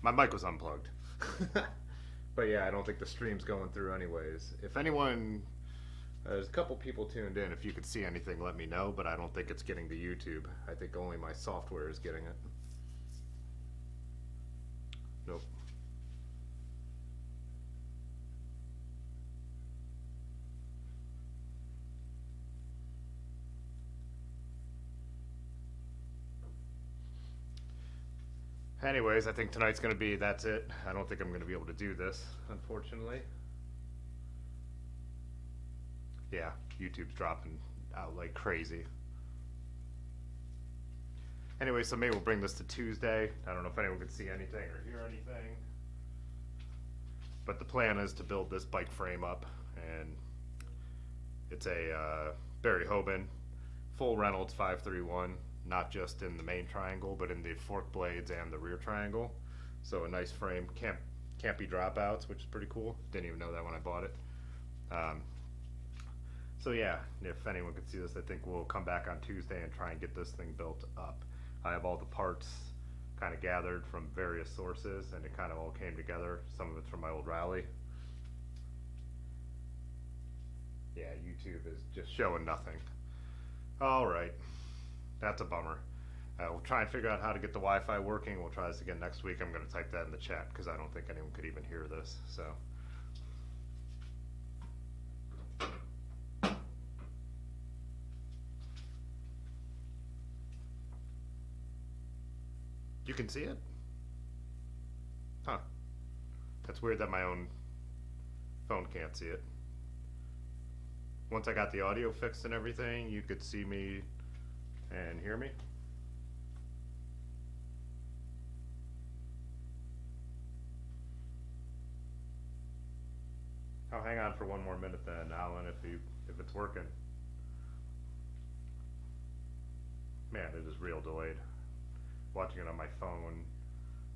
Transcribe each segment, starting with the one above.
My mic was unplugged. But yeah, I don't think the stream's going through anyways. If anyone, there's a couple people tuned in. If you could see anything, let me know. But I don't think it's getting to YouTube. I think only my software is getting it. Nope. Anyways, I think tonight's gonna be that's it. I don't think I'm gonna be able to do this, unfortunately. Yeah, YouTube's dropping out like crazy. Anyway, so maybe we'll bring this to Tuesday. I don't know if anyone could see anything or hear anything. But the plan is to build this bike frame up, and it's a Barry Hoban full Reynolds 531, not just in the main triangle, but in the fork blades and the rear triangle. So a nice frame, can't be dropouts, which is pretty cool. Didn't even know that when I bought it. So yeah, if anyone could see this, I think we'll come back on Tuesday and try and get this thing built up. I have all the parts kind of gathered from various sources, and it kind of all came together. Some of it's from my old rally. Yeah, YouTube is just showing nothing. All right, that's a bummer. We'll try and figure out how to get the Wi-Fi working. We'll try this again next week. I'm going to type that in the chat because I don't think anyone could even hear this. So. You can see it? Huh. That's weird that my own phone can't see it. Once I got the audio fixed and everything, you could see me and hear me. I'll hang on for one more minute then, Alan, if it's working. Man, it is real delayed. Watching it on my phone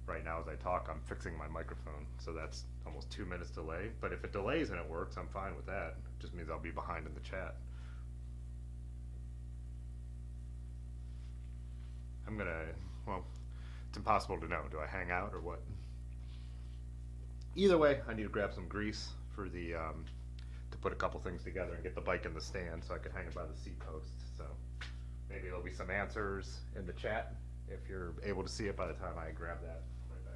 right now as I talk, I'm fixing my microphone, so that's almost 2 minutes delay. But if it delays and it works, I'm fine with that. It just means I'll be behind in the chat. I'm gonna, well, it's impossible to know. Do I hang out or what? Either way, I need to grab some grease for the, to put a couple things together and get the bike in the stand so I can hang it by the seat post. So maybe there'll be some answers in the chat if you're able to see it by the time I grab that. Right back.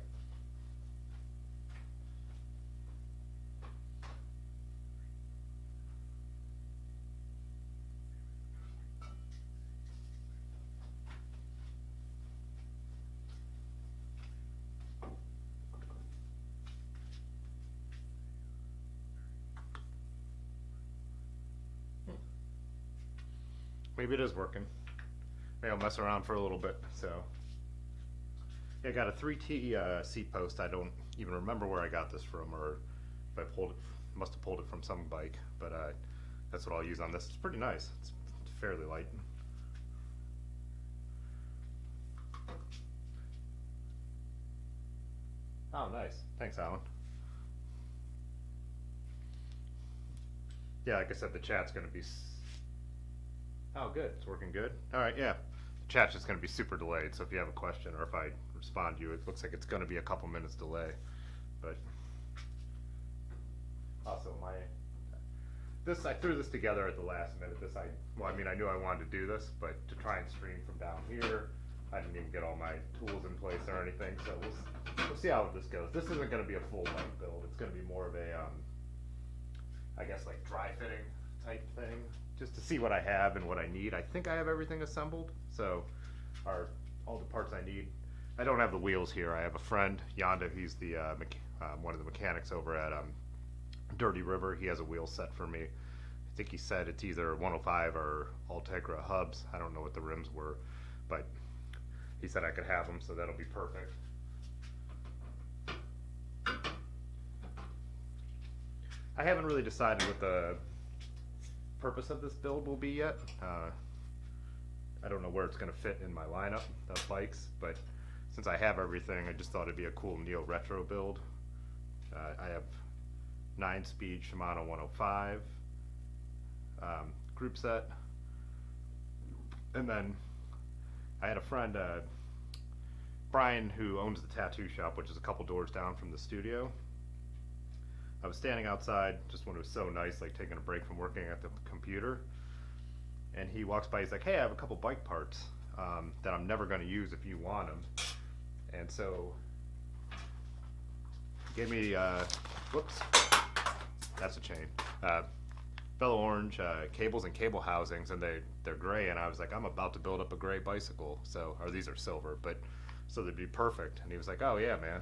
Maybe it is working. Maybe I'll mess around for a little bit. So yeah, I got a 3T seat post. I don't even remember where I got this from, or if I pulled it, must have pulled it from some bike. But that's what I'll use on this. It's pretty nice. It's fairly light. Oh, nice. Thanks, Alan. Yeah, like I said, the chat's going to be. Oh, good. It's working good. All right, yeah. The chat's just going to be super delayed, so if you have a question or if I respond to you, it looks like it's going to be a couple minutes delay. But also, I threw this together at the last minute. Well, I mean, I knew I wanted to do this, but to try and stream from down here, I didn't even get all my tools in place or anything. So we'll see how this goes. This isn't going to be a full bike build. It's going to be more of a, I guess, like dry fitting type thing, just to see what I have and what I need. I think I have everything assembled, so all the parts I need. I don't have the wheels here. I have a friend, Yonda. He's the one of the mechanics over at Dirty River. He has a wheel set for me. I think he said it's either 105 or Ultegra hubs. I don't know what the rims were, but he said I could have them, so that'll be perfect. I haven't really decided what the purpose of this build will be yet. I don't know where it's going to fit in my lineup of bikes, but since I have everything, I just thought it'd be a cool neo-retro build. I have 9-speed Shimano 105 group set, and then I had a friend Brian, who owns the tattoo shop, which is a couple doors down from the studio. I was standing outside just when it was so nice, like taking a break from working at the computer. And he walks by, he's like, hey, I have a couple bike parts that I'm never going to use if you want them. And so, he gave me, whoops, that's a chain. Fellow Orange cables and cable housings, and they're gray, and I was like, I'm about to build up a gray bicycle, so, or these are silver, but, so they'd be perfect. And he was like, oh yeah, man,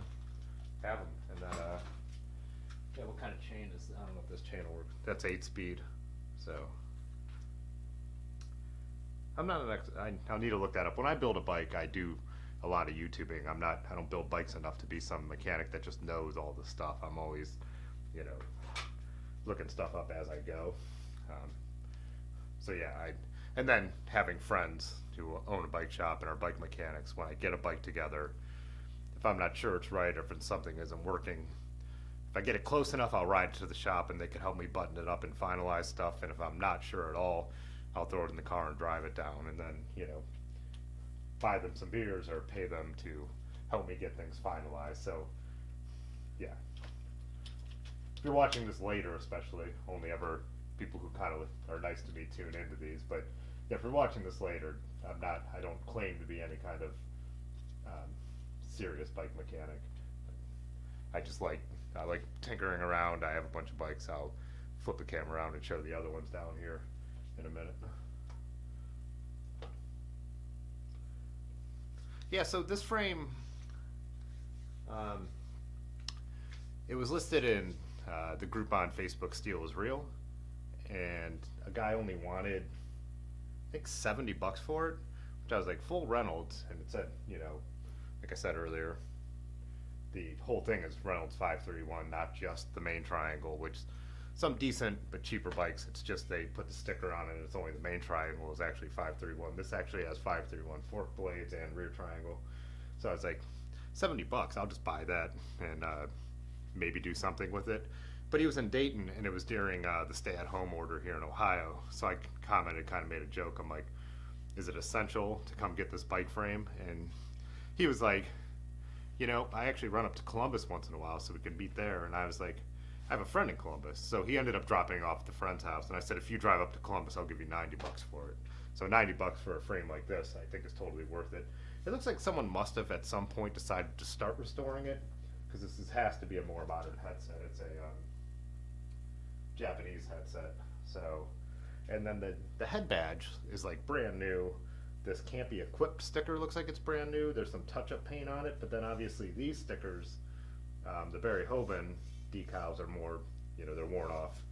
have them. And then, yeah, what kind of chain is, I don't know if this chain will work. That's 8-speed, so. I'm not an I'll need to look that up. When I build a bike, I do a lot of YouTubing. I don't build bikes enough to be some mechanic that just knows all the stuff. I'm always, you know, looking stuff up as I go. So yeah, and then having friends who own a bike shop and are bike mechanics, when I get a bike together, if I'm not sure it's right or if something isn't working, if I get it close enough, I'll ride to the shop and they can help me button it up and finalize stuff. And if I'm not sure at all, I'll throw it in the car and drive it down, and then, you know, buy them some beers or pay them to help me get things finalized. So, yeah. If you're watching this later, especially, only ever people who kind of are nice to me tune into these. But yeah, if you're watching this later, I don't claim to be any kind of serious bike mechanic. I like tinkering around. I have a bunch of bikes. I'll flip the camera around and show the other ones down here in a minute. Yeah, so this frame, it was listed in the group on Facebook, Steel is Real, and a guy only wanted, I think, $70 for it, which I was like, full Reynolds, and it said, you know, like I said earlier, the whole thing is Reynolds 531, not just the main triangle, which some decent but cheaper bikes, it's just they put the sticker on it and it's only the main triangle is actually 531. This actually has 531 fork blades and rear triangle. So I was like, $70, I'll just buy that and maybe do something with it. But he was in Dayton and it was during the stay-at-home order here in Ohio. So I commented, kind of made a joke. I'm like, is it essential to come get this bike frame? And he was like, you know, I actually run up to Columbus once in a while so we can meet there. And I was like, I have a friend in Columbus, so he ended up dropping off at the friend's house, and I said, if you drive up to Columbus, I'll give you $90 for it. So $90 for a frame like this, I think is totally worth it. It looks like someone must have at some point decided to start restoring it, because this has to be a more modern headset. It's a Japanese headset. So, and then the head badge is like brand new. This can't be equipped sticker looks like it's brand new. There's some touch-up paint on it, but then obviously these stickers, the Barry Hoban decals are more, you know, they're worn off,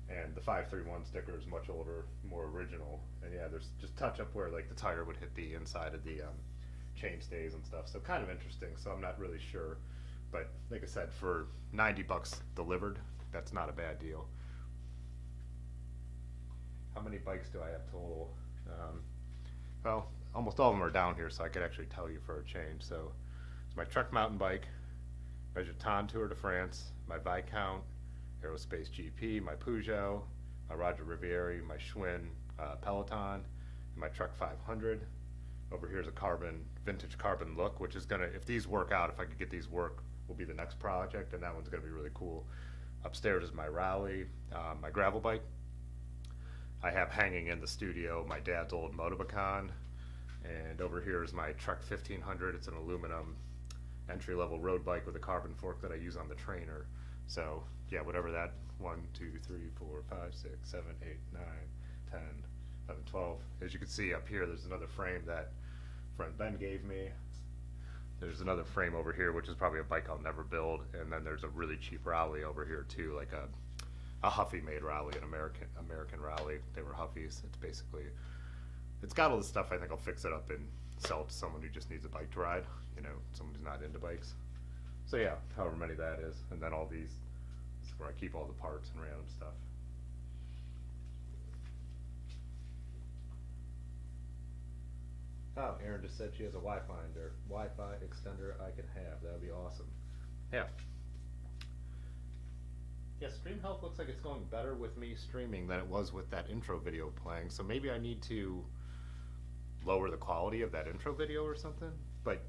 and the 531 sticker is much older, more original. And yeah, there's just touch up where like the tire would hit the inside of the chain stays and stuff, so kind of interesting. So I'm not really sure, but like I said, for $90 delivered, that's not a bad deal. How many bikes do I have total? Well, almost all of them are down here, so I could actually tell you for a change. So it's my Trek mountain bike, my Jeton Tour de France, my Viscount Aerospace GP, my Peugeot, my Roger Riviera, my Schwinn Peloton, and my Trek 500. Over here is a vintage carbon look, which is gonna, if these work out, if I could get these work, will be the next project, and that one's gonna be really cool. Upstairs is my Rally, my gravel bike. I have hanging in the studio my dad's old Motobacon, and over here is my Trek 1500. It's an aluminum entry-level road bike with a carbon fork that I use on the trainer. So yeah, whatever that 1, 2, 3, 4, 5, 6, 7, 8, 9, 10, 11, 12. As you can see up here, there's another frame that friend Ben gave me. There's another frame over here, which is probably a bike I'll never build, and then there's a really cheap Rally over here too, like a Huffy made Rally, an American Rally. They were Huffies. It's basically, it's got all the stuff. I think I'll fix it up and sell it to someone who just needs a bike to ride, you know, someone who's not into bikes. So yeah, however many that is. And then all these, this is where I keep all the parts and random stuff. Oh, Erin just said she has a Wi-Fi extender I can have. That would be awesome. Yeah. Yeah, Stream Health looks like it's going better with me streaming than it was with that intro video playing. So maybe I need to lower the quality of that intro video or something. But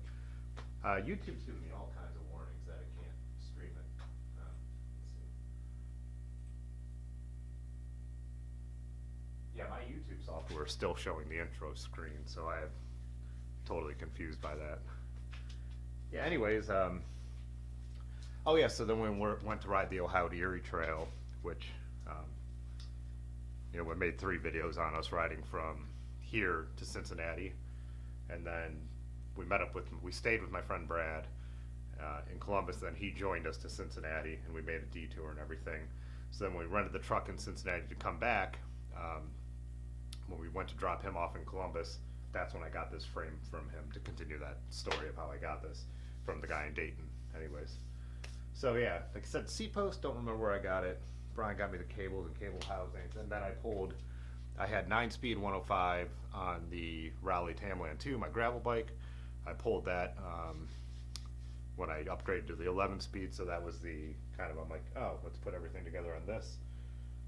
YouTube's giving me all kinds of warnings that I can't stream it. Let's see. Yeah, my YouTube software is still showing the intro screen, so I am totally confused by that. Yeah, anyways, oh yeah, so then we went to ride the Ohio to Erie Trail, which, you know, we made 3 videos on us riding from here to Cincinnati, and then we stayed with my friend Brad in Columbus, then he joined us to Cincinnati, and we made a detour and everything. So then we rented the truck in Cincinnati to come back. When we went to drop him off in Columbus, that's when I got this frame from him to continue that story of how I got this from the guy in Dayton. Anyways, so yeah, like I said, seat post, don't remember where I got it. Brian got me the cables and cable housings, and then I had 9-speed 105 on the Raleigh Tamland 2, my gravel bike. I pulled that when I upgraded to the 11-speed, so that was the I'm like, oh, let's put everything together on this.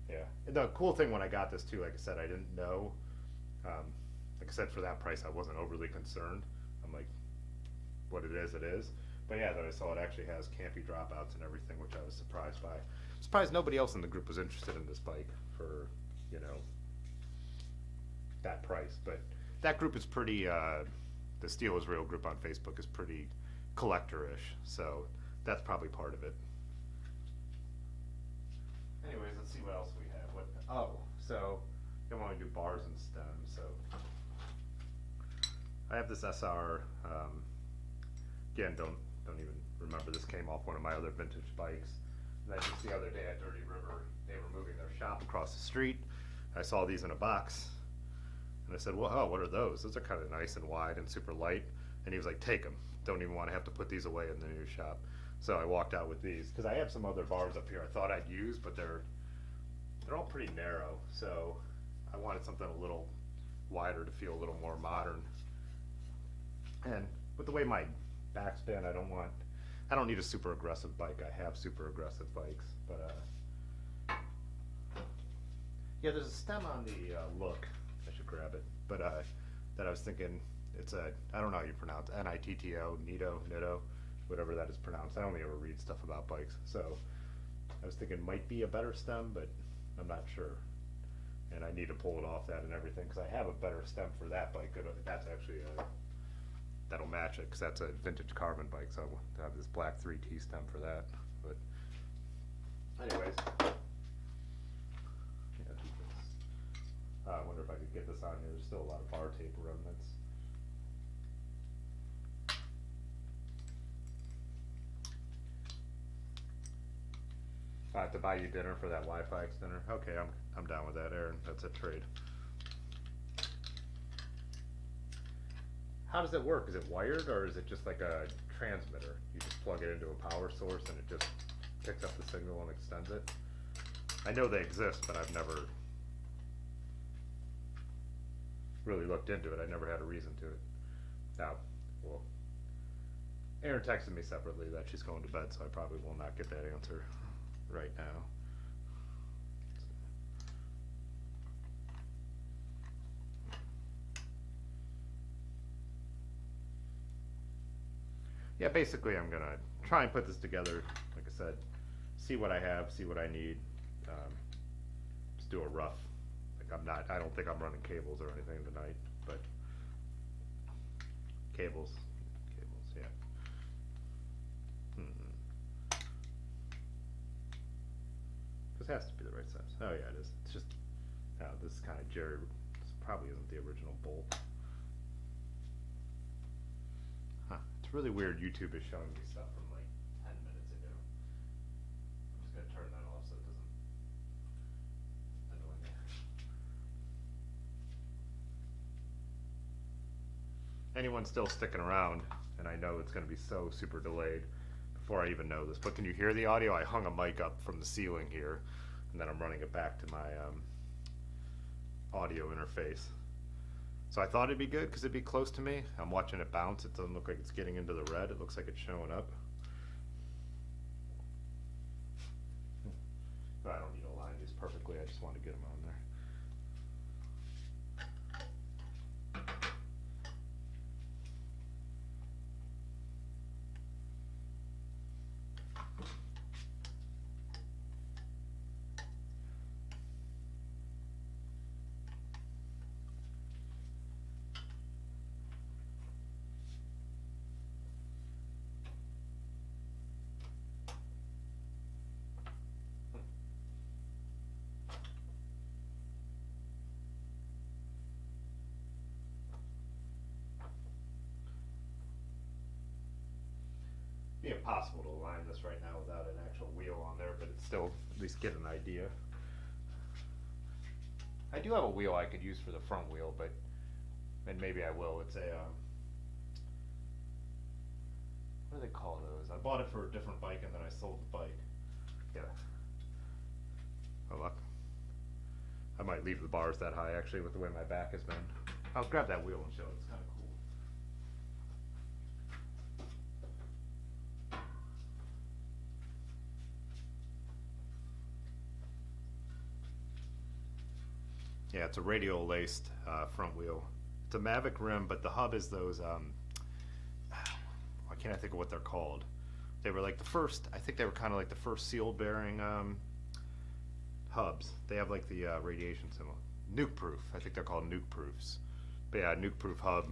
Yeah, and the cool thing when I got this too, like I said, I didn't know, like I said, for that price, I wasn't overly concerned. I'm like, what it is, it is. But yeah, then I saw it actually has campy dropouts and everything, which I was surprised by. I'm surprised nobody else in the group was interested in this bike for, you know, that price. But that group is pretty, the Steel is Real group on Facebook is pretty collector-ish, so that's probably part of it. Anyways, let's see what else we have. So I want to do bars and stems. So I have this SR. Again, don't even remember. This came off one of my other vintage bikes. And then just the other day at Dirty River, they were moving their shop across the street. I saw these in a box, and I said, "Well, oh, what are those? Those are kind of nice and wide and super light." And he was like, "Take them. Don't even want to have to put these away in the new shop." So I walked out with these because I have some other bars up here I thought I'd use, but they're all pretty narrow. So I wanted something a little wider to feel a little more modern. And with the way my back's been, I don't need a super aggressive bike. I have super aggressive bikes, but yeah, there's a stem on the Look. I should grab it, but that I was thinking I don't know how you pronounce it, Nitto, Nitto, whatever that is pronounced. I only ever read stuff about bikes, so I was thinking might be a better stem, but I'm not sure. And I need to pull it off that and everything because I have a better stem for that bike. That's actually that'll match it because that's a vintage carbon bike, so I have this black 3T stem for that. But anyways, yeah, I wonder if I could get this on here. There's still a lot of bar tape remnants. I have to buy you dinner for that Wi-Fi extender. Okay, I'm down with that, Aaron. That's a trade. How does it work? Is it wired or is it just like a transmitter? You just plug it into a power source and it just picks up the signal and extends it? I know they exist, but I've never really looked into it. I never had a reason to it. Now, well, Aaron texted me separately that she's going to bed, so I probably will not get that answer right now. Yeah, basically I'm gonna try and put this together, like I said, see what I have, see what I need, just do a rough, I don't think I'm running cables or anything tonight, but cables, yeah. This has to be the right size. Oh yeah, it is. It's just, this is kind of this probably isn't the original bolt. Huh, it's really weird YouTube is showing me stuff from like 10 minutes ago. I'm just gonna turn that off so it doesn't annoy me. Anyone still sticking around, and I know it's gonna be so super delayed before I even know this, but can you hear the audio? I hung a mic up from the ceiling here, and then I'm running it back to my audio interface. So I thought it'd be good because it'd be close to me. I'm watching it bounce. It doesn't look like it's getting into the red. It looks like it's showing up. But I don't need to align these perfectly. I just want to get them on there. be impossible to align this right now without an actual wheel on there, but it's still at least get an idea. I do have a wheel I could use for the front wheel, but, and maybe I will. It's a, what do they call those? I bought it for a different bike and then I sold the bike. Yeah. Oh look. I might leave the bars that high actually with the way my back has been. I'll grab that wheel and show it. It's kind of cool. Yeah, it's a radial laced front wheel. It's a Mavic rim, but the hub is those, why can't I think of what they're called? They were like the first, I think they were kind of like the first sealed bearing hubs. They have like the radiation symbol. Nuke proof, I think they're called nuke proofs. But yeah, nuke proof hub,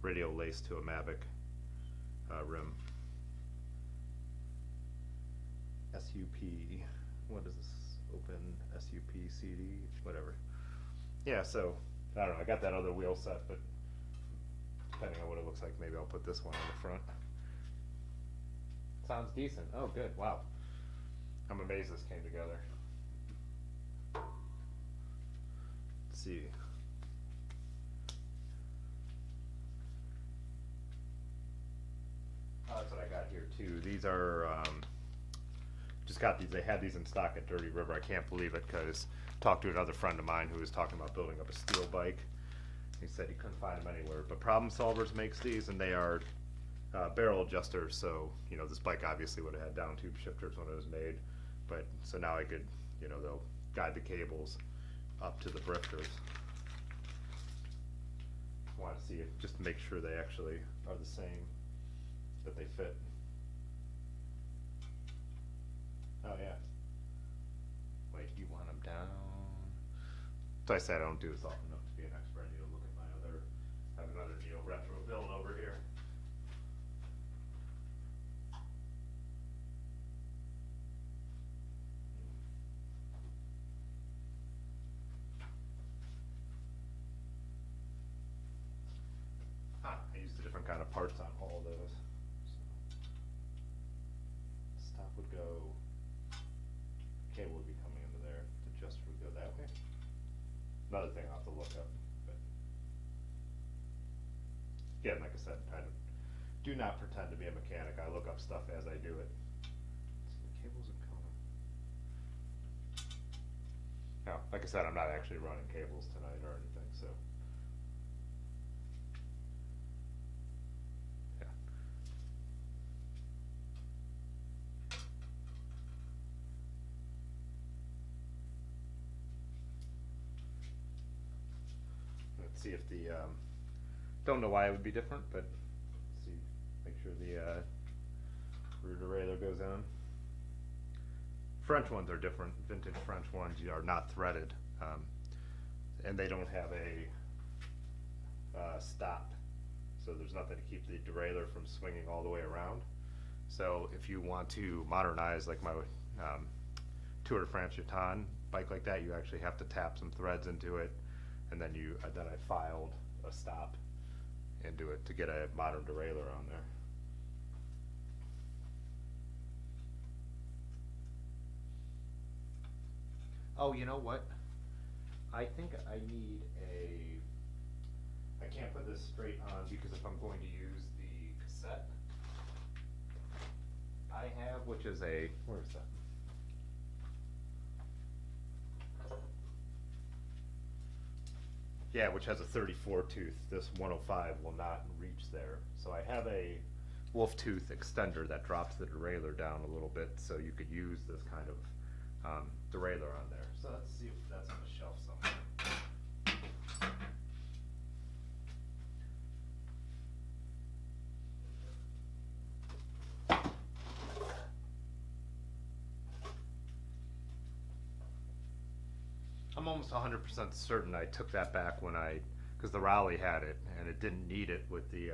radial laced to a Mavic rim. SUP, what is this? Open SUP CD, whatever. Yeah, so I don't know. I got that other wheel set, but depending on what it looks like, maybe I'll put this one on the front. Sounds decent. Oh, good. Wow. I'm amazed this came together. Let's see. That's what I got here too. These are. Just got these, they had these in stock at Dirty River. I can't believe it because talked to another friend of mine who was talking about building up a steel bike. He said he couldn't find them anywhere, but Problem Solvers makes these and they are barrel adjusters. So, you know, this bike obviously would have had down tube shifters when it was made, but so now I could, you know, they'll guide the cables up to the drifters. Want to see it just to make sure they actually are the same, that they fit. Oh yeah. Wait, you want them down? So I said I don't do this often enough to be an expert. I need to look at my other, I have another Neo retro build over here. I used a different kind of parts on all of those. So stop would go. Cable would be coming into there. The adjuster would go that way. Another thing I'll have to look up. But again, like I said, I do not pretend to be a mechanic. I look up stuff as I do it. So the cables are coming. Now, like I said, I'm not actually running cables tonight or anything, so. See if the don't know why it would be different, but see, make sure the rear derailleur goes in. French ones are different. Vintage French ones are not threaded, and they don't have a stop, so there's nothing to keep the derailleur from swinging all the way around. So if you want to modernize like my Tour de France Chaton bike like that, you actually have to tap some threads into it. And then then I filed a stop into it to get a modern derailleur on there. Oh, you know what? I think I need I can't put this straight on because if I'm going to use the cassette I have, which is where is that? Yeah, which has a 34 tooth. This 105 will not reach there. So I have a wolf tooth extender that drops the derailleur down a little bit, so you could use this kind of derailleur on there. So let's see if that's on the shelf somewhere. I'm almost 100% certain I took that back when because the Raleigh had it and it didn't need it with the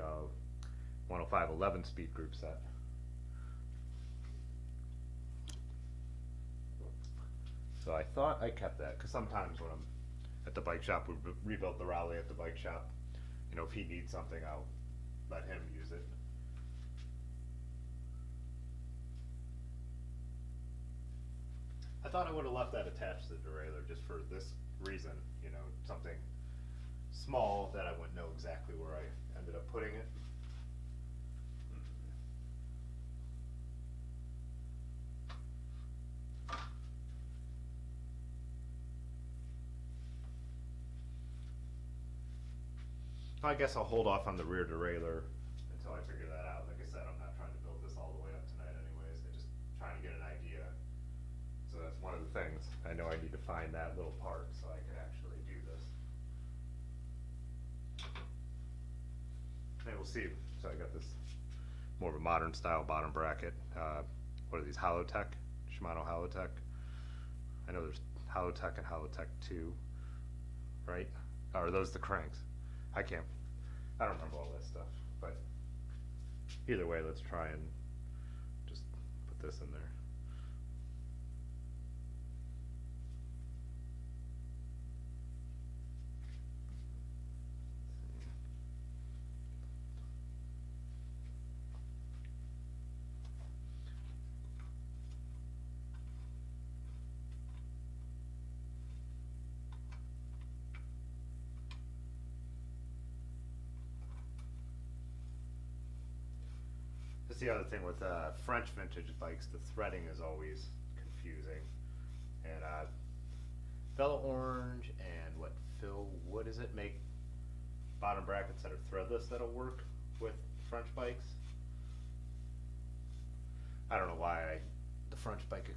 105 11-speed group set. So I thought I kept that because sometimes when I'm at the bike shop, we rebuilt the Raleigh at the bike shop. You know, if he needs something, I'll let him use it. I thought I would have left that attached to the derailleur just for this reason, you know, something small that I wouldn't know exactly where I ended up putting it. I guess I'll hold off on the rear derailleur until I figure that out. Like I said, I'm not trying to build this all the way up tonight anyways. I'm just trying to get an idea. So that's one of the things. I know I need to find that little part so I can actually do this. And we'll see. So I got this more of a modern style bottom bracket. What are these? Holotech? Shimano Holotech. I know there's Holotech and Holotech 2, right? Or are those the cranks? I don't remember all that stuff, but either way, let's try and just put this in there. That's the other thing with French vintage bikes, the threading is always confusing. And Velo Orange and Phil Wood is it, make bottom brackets that are threadless that'll work with French bikes. I don't know why the French bike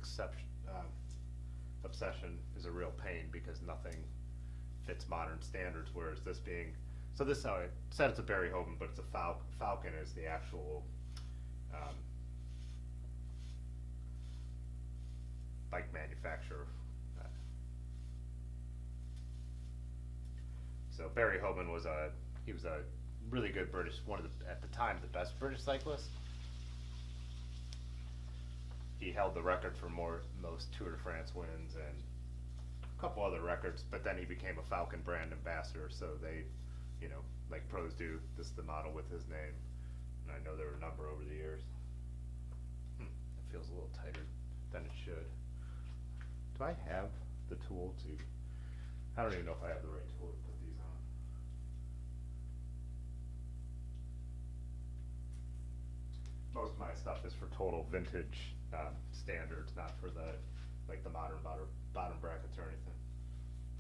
obsession is a real pain because nothing fits modern standards, whereas this being, so this how it said it's a Barry Hoban, but it's a Falcon is the actual bike manufacturer. So Barry Hoban was a really good British, one of the, at the time, the best British cyclist. He held the record for most Tour de France wins and a couple other records, but then he became a Falcon brand ambassador, so they, you know, like pros do, this is the model with his name. And I know there were a number over the years. It feels a little tighter than it should. Do I have the tool to, I don't even know if I have the right tool to put these on. Most of my stuff is for total vintage standards, not for the, like the modern bottom brackets or anything.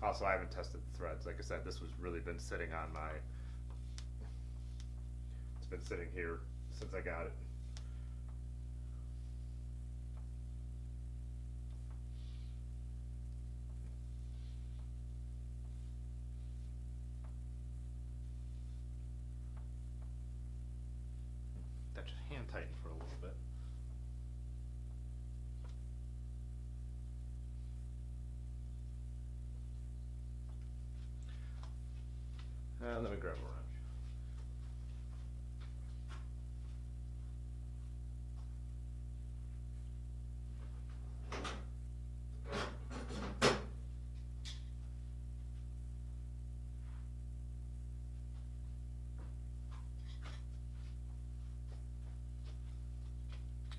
Also, I haven't tested the threads. Like I said, this was really been sitting on my, it's been sitting here since I got it. That should hand tighten for a little bit. Let me grab a wrench.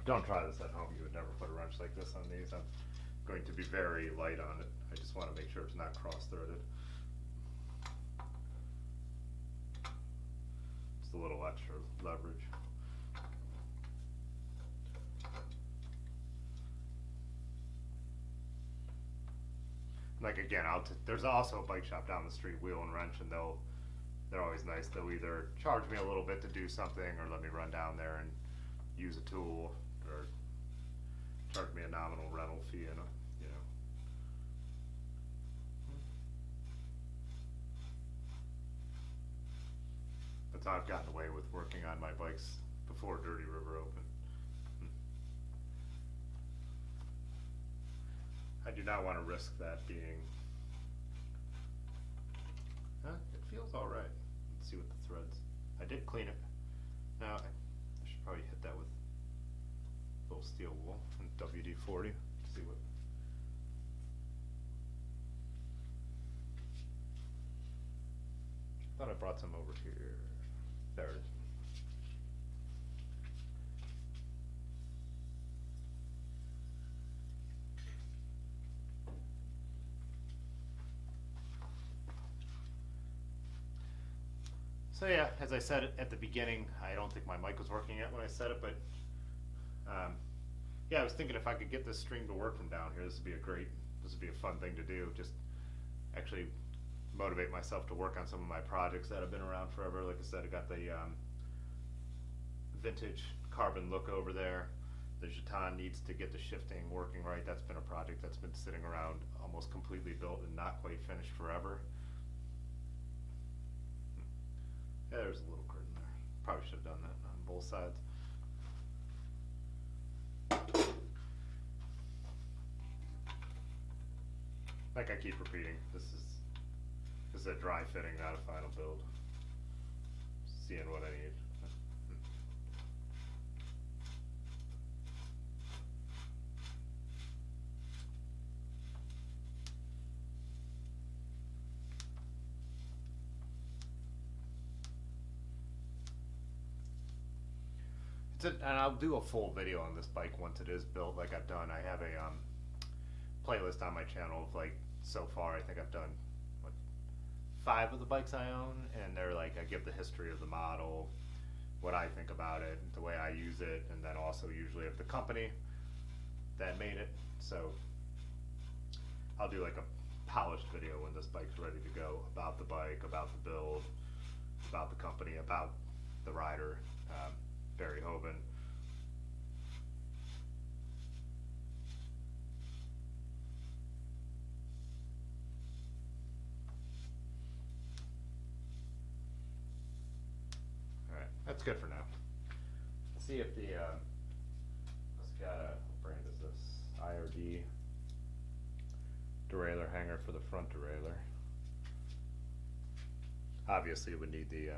Don't try this at home. You would never put a wrench like this on these. I'm going to be very light on it. I just want to make sure it's not cross-threaded. Just a little extra leverage. Like again, there's also a bike shop down the street, Wheel and Wrench, and they're always nice. They'll either charge me a little bit to do something, or let me run down there and use a tool, or charge me a nominal rental fee, and you know. That's how I've gotten away with working on my bikes before Dirty River opened. I do not want to risk that being. It feels all right. Let's see what the threads. I did clean it. Now I should probably hit that with a little steel wool and WD-40. See what. I thought I brought some over here. There it is. So yeah, as I said at the beginning, I don't think my mic was working yet when I said it, but yeah, I was thinking if I could get this stream to work from down here, this would be a fun thing to do. Just actually motivate myself to work on some of my projects that have been around forever. Like I said, I got the vintage carbon look over there. The Jeton needs to get the shifting working right. That's been a project that's been sitting around almost completely built and not quite finished forever. Yeah, there's a little grit in there. Probably should have done that on both sides. Like I keep repeating, this is a dry fitting, not a final build. Seeing what I need. And I'll do a full video on this bike once it is built, like I've done. I have a playlist on my channel of like, so far I think I've done what, 5 of the bikes I own, and they're like, I give the history of the model, what I think about it, the way I use it, and then also usually of the company that made it. So I'll do like a polished video when this bike's ready to go, about the bike, about the build, about the company, about the rider, Barry Hoban. Alright, that's good for now. Let's see if the, let's got a, what brand is this? IRD derailleur hanger for the front derailleur. Obviously, it would need the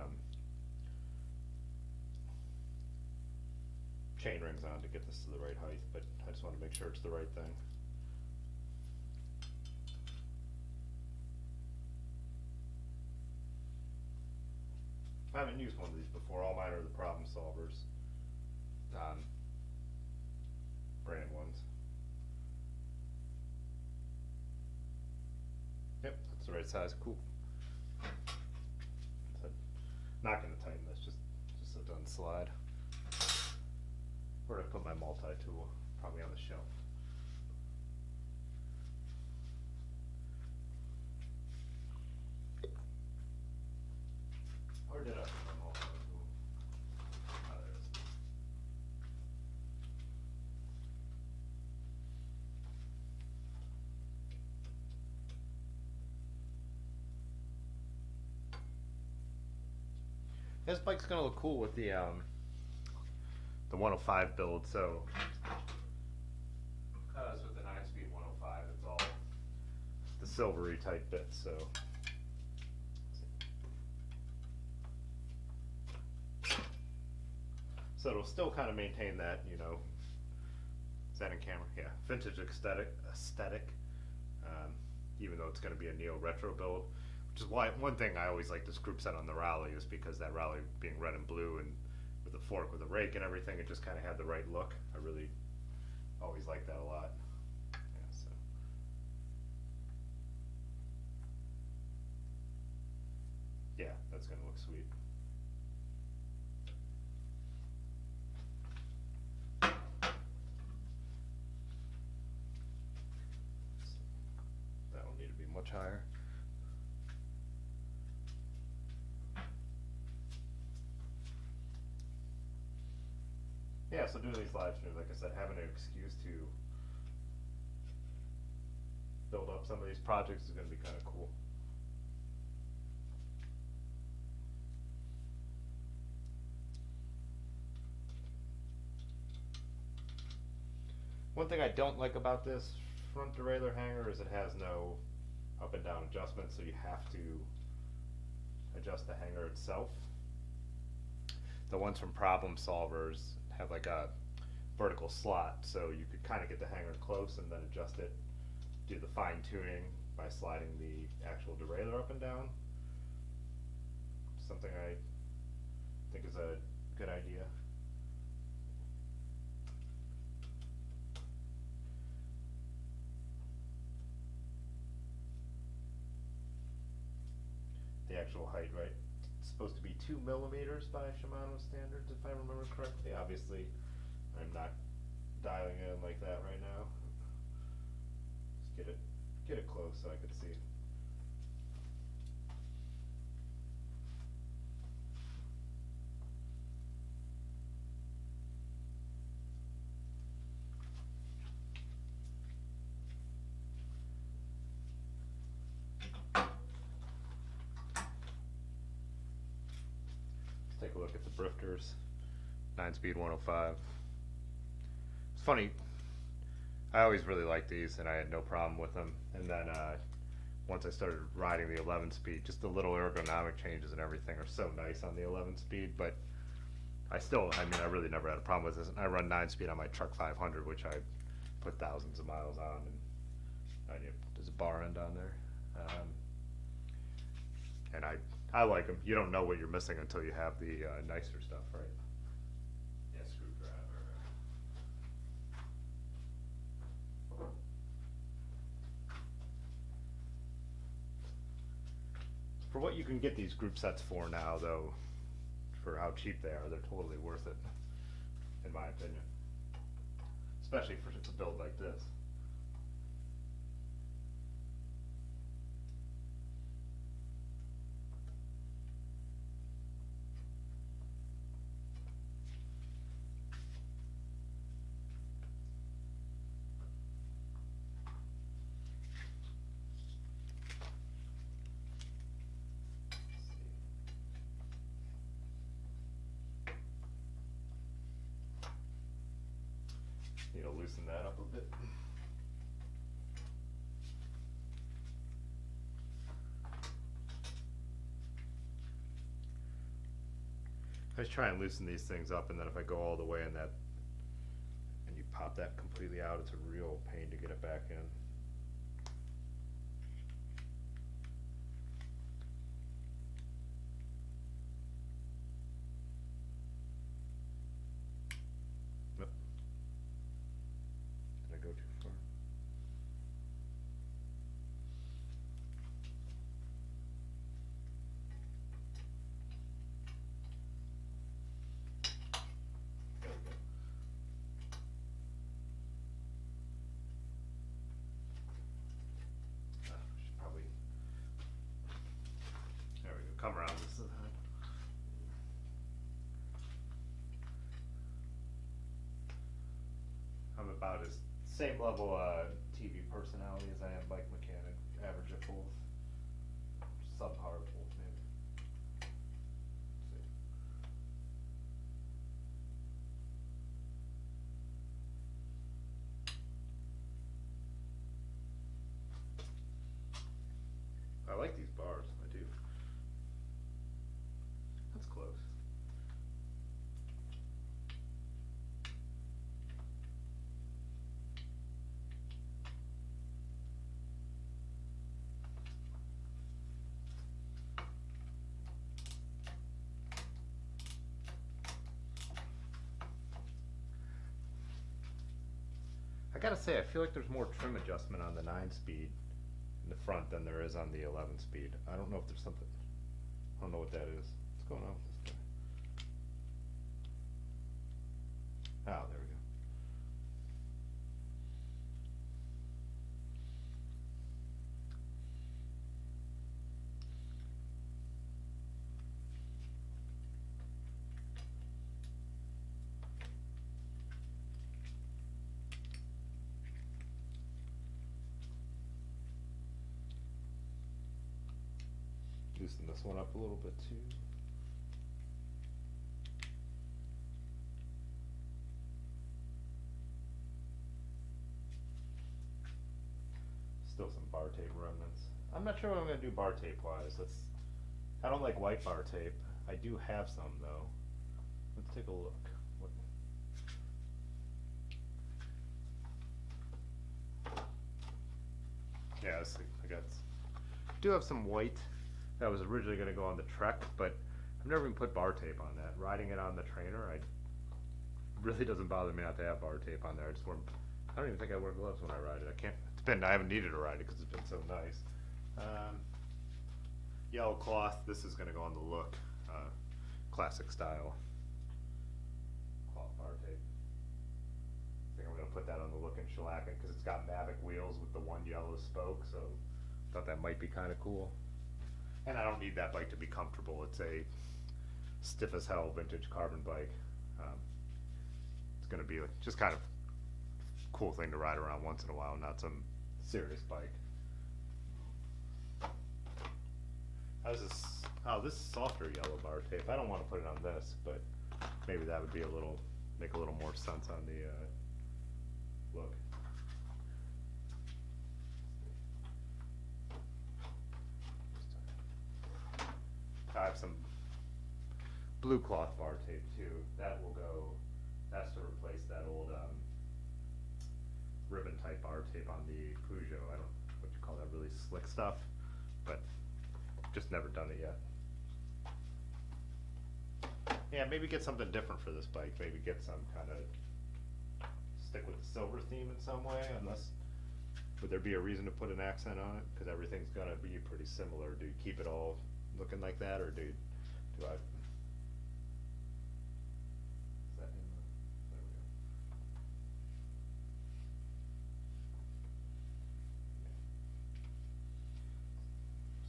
chain rings on to get this to the right height, but I just want to make sure it's the right thing. I haven't used one of these before. All mine are the problem solvers, brand ones. Yep, that's the right size. Cool. Not going to tighten this, just so it doesn't slide. Where did I put my multi-tool? Probably on the shelf. Where did I put my multi-tool? Oh, there it is. This bike's gonna look cool with the 105 build, so because with the 9-speed 105, it's all the silvery type bit, so it'll still kind of maintain that, you know, is that in camera? Yeah, vintage aesthetic, even though it's going to be a neo retro build, which is why one thing I always like this group set on the Raleigh is because that Raleigh being red and blue and with a fork with a rake and everything, it just kind of had the right look. I really always like that a lot. Yeah, so. Yeah, that's gonna look sweet. That will need to be much higher. Yeah, so doing these live streams, like I said, having an excuse to build up some of these projects is going to be kind of cool. One thing I don't like about this front derailleur hanger is it has no up and down adjustment, so you have to adjust the hanger itself. The ones from Problem Solvers have like a vertical slot, so you could kind of get the hanger close and then adjust it, do the fine tuning by sliding the actual derailleur up and down. Something I think is a good idea. The actual height, right? It's supposed to be 2 millimeters by Shimano standards, if I remember correctly. Obviously, I'm not dialing it in like that right now. Just get it close so I could see. Let's take a look at the Brifters, 9-speed 105. It's funny, I always really liked these and I had no problem with them. And then once I started riding the 11-speed, just the little ergonomic changes and everything are so nice on the 11-speed. But I really never had a problem with this. I run 9-speed on my Truck 500, which I put thousands of miles on. And there's a bar end on there. And I like them. You don't know what you're missing until you have the nicer stuff, right? Yeah, screwdriver. For what you can get these group sets for now, though, for how cheap they are, they're totally worth it, in my opinion. Especially for a build like this. Need to loosen that up a bit. I was trying to loosen these things up, and then if I go all the way in that, and you pop that completely out, it's a real pain to get it back in. Yep. Did I go too far? There we go. Should probably. There we go. Come around this side. I'm about as same level TV personality as I am bike mechanic. Average of both. Subpar of both, maybe. Let's see. I like these bars. I do. That's close. I gotta say, I feel like there's more trim adjustment on the 9-speed in the front than there is on the 11-speed. I don't know if there's something, I don't know what that is. What's going on with this guy? Oh, there we go. Loosen this one up a little bit too. Still some bar tape remnants. I'm not sure what I'm gonna do bar tape wise. I don't like white bar tape. I do have some though. Let's take a look. Yeah, I got. Do have some white that was originally going to go on the Trek, but I've never even put bar tape on that. Riding it on the trainer, really doesn't bother me not to have bar tape on there. I don't even think I wear gloves when I ride it. I haven't needed to ride it because it's been so nice. Yellow cloth, this is going to go on the look. classic style cloth bar tape. I think I'm gonna put that on the look and shellac it, cause it's got Mavic wheels with the one yellow spoke, so thought that might be kinda cool. And I don't need that bike to be comfortable, it's a stiff as hell vintage carbon bike. It's gonna be just kind of cool thing to ride around once in a while, not some serious bike. How's this? Oh, this is softer yellow bar tape. I don't want to put it on this, but maybe that would be make a little more sense on the look. I have some blue cloth bar tape too. That will go. That's to replace that old ribbon type bar tape on the Peugeot. I don't know what you call that, really slick stuff, but just never done it yet. Yeah, maybe get something different for this bike. Maybe get some kind of stick with the silver theme in some way. Unless, would there be a reason to put an accent on it? Because everything's gonna be pretty similar. Do you keep it all looking like that, or do I? Is that in the, there we go.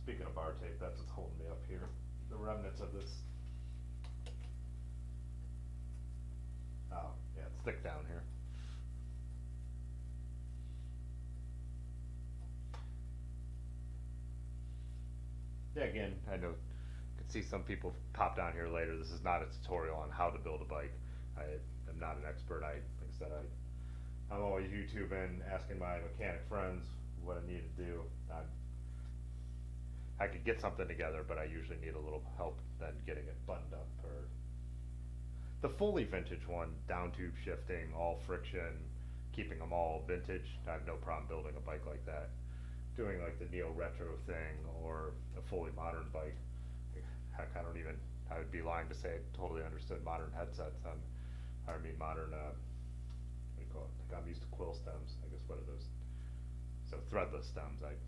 Speaking of bar tape, that's what's holding me up here. The remnants of this. Oh, yeah, it's thick down here. Yeah, again, I know, you can see some people pop down here later. This is not a tutorial on how to build a bike. I am not an expert. Like I said, I'm always YouTubing, asking my mechanic friends what I need to do. I could get something together, but I usually need a little help then getting it buttoned up. Or the fully vintage one, down tube shifting, all friction, keeping them all vintage. I have no problem building a bike like that. Doing like the neo retro thing or a fully modern bike. Heck, I would be lying to say I totally understood modern headsets on, I mean modern, what do you call it? Like I'm used to quill stems, I guess. What are those? So threadless stems. Like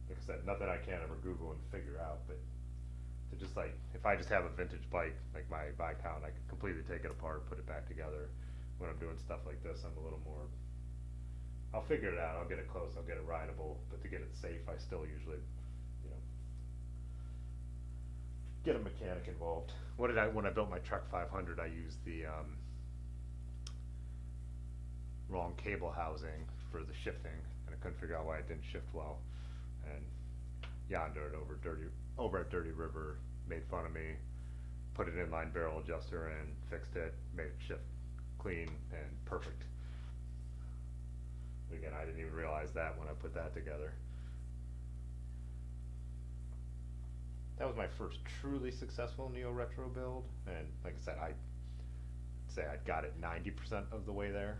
I said, nothing I can't ever Google and figure out, but to just like, if I just have a vintage bike, like my Viscount, I can completely take it apart, put it back together. When I'm doing stuff like this, I'm a little more, I'll figure it out, I'll get it close, I'll get it rideable, but to get it safe, I still usually, get a mechanic involved. When I built my Trek 500, I used the wrong cable housing for the shifting, and I couldn't figure out why it didn't shift well. And Yonder over at Dirty River made fun of me, put an inline barrel adjuster in, fixed it, made it shift clean and perfect. But again, I didn't even realize that when I put that together. That was my first truly successful Neo Retro build, and like I said, I'd say I'd got it 90% of the way there.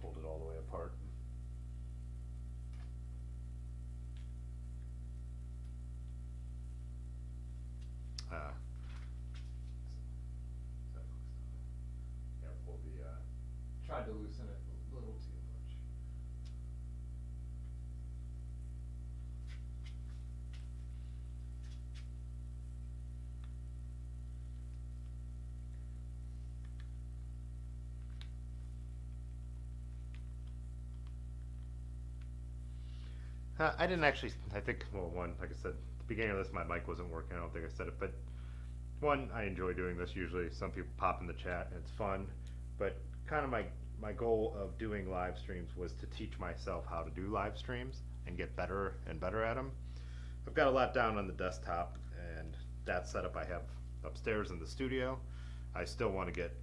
Pulled it all the way apart. Careful, tried to loosen it a little too much. I didn't actually, I think, well, one, like I said, at the beginning of this, my mic wasn't working. I don't think I said it, but one, I enjoy doing this usually. Some people pop in the chat and it's fun, but kind of my goal of doing live streams was to teach myself how to do live streams and get better and better at them. I've got a lot down on the desktop, and that setup I have upstairs in the studio. I still want to get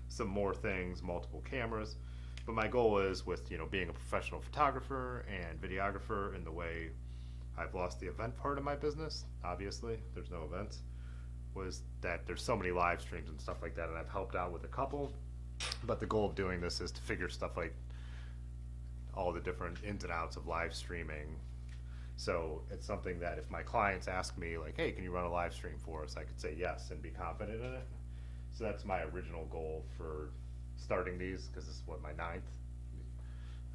some more things, multiple cameras. But my goal is with, being a professional photographer and videographer in the way I've lost the event part of my business, obviously, there's no events, was that there's so many live streams and stuff like that, and I've helped out with a couple, but the goal of doing this is to figure stuff like all the different ins and outs of live streaming. So it's something that if my clients ask me like, hey, can you run a live stream for us? I could say yes and be confident in it. So that's my original goal for starting these, because this is what, my 9th.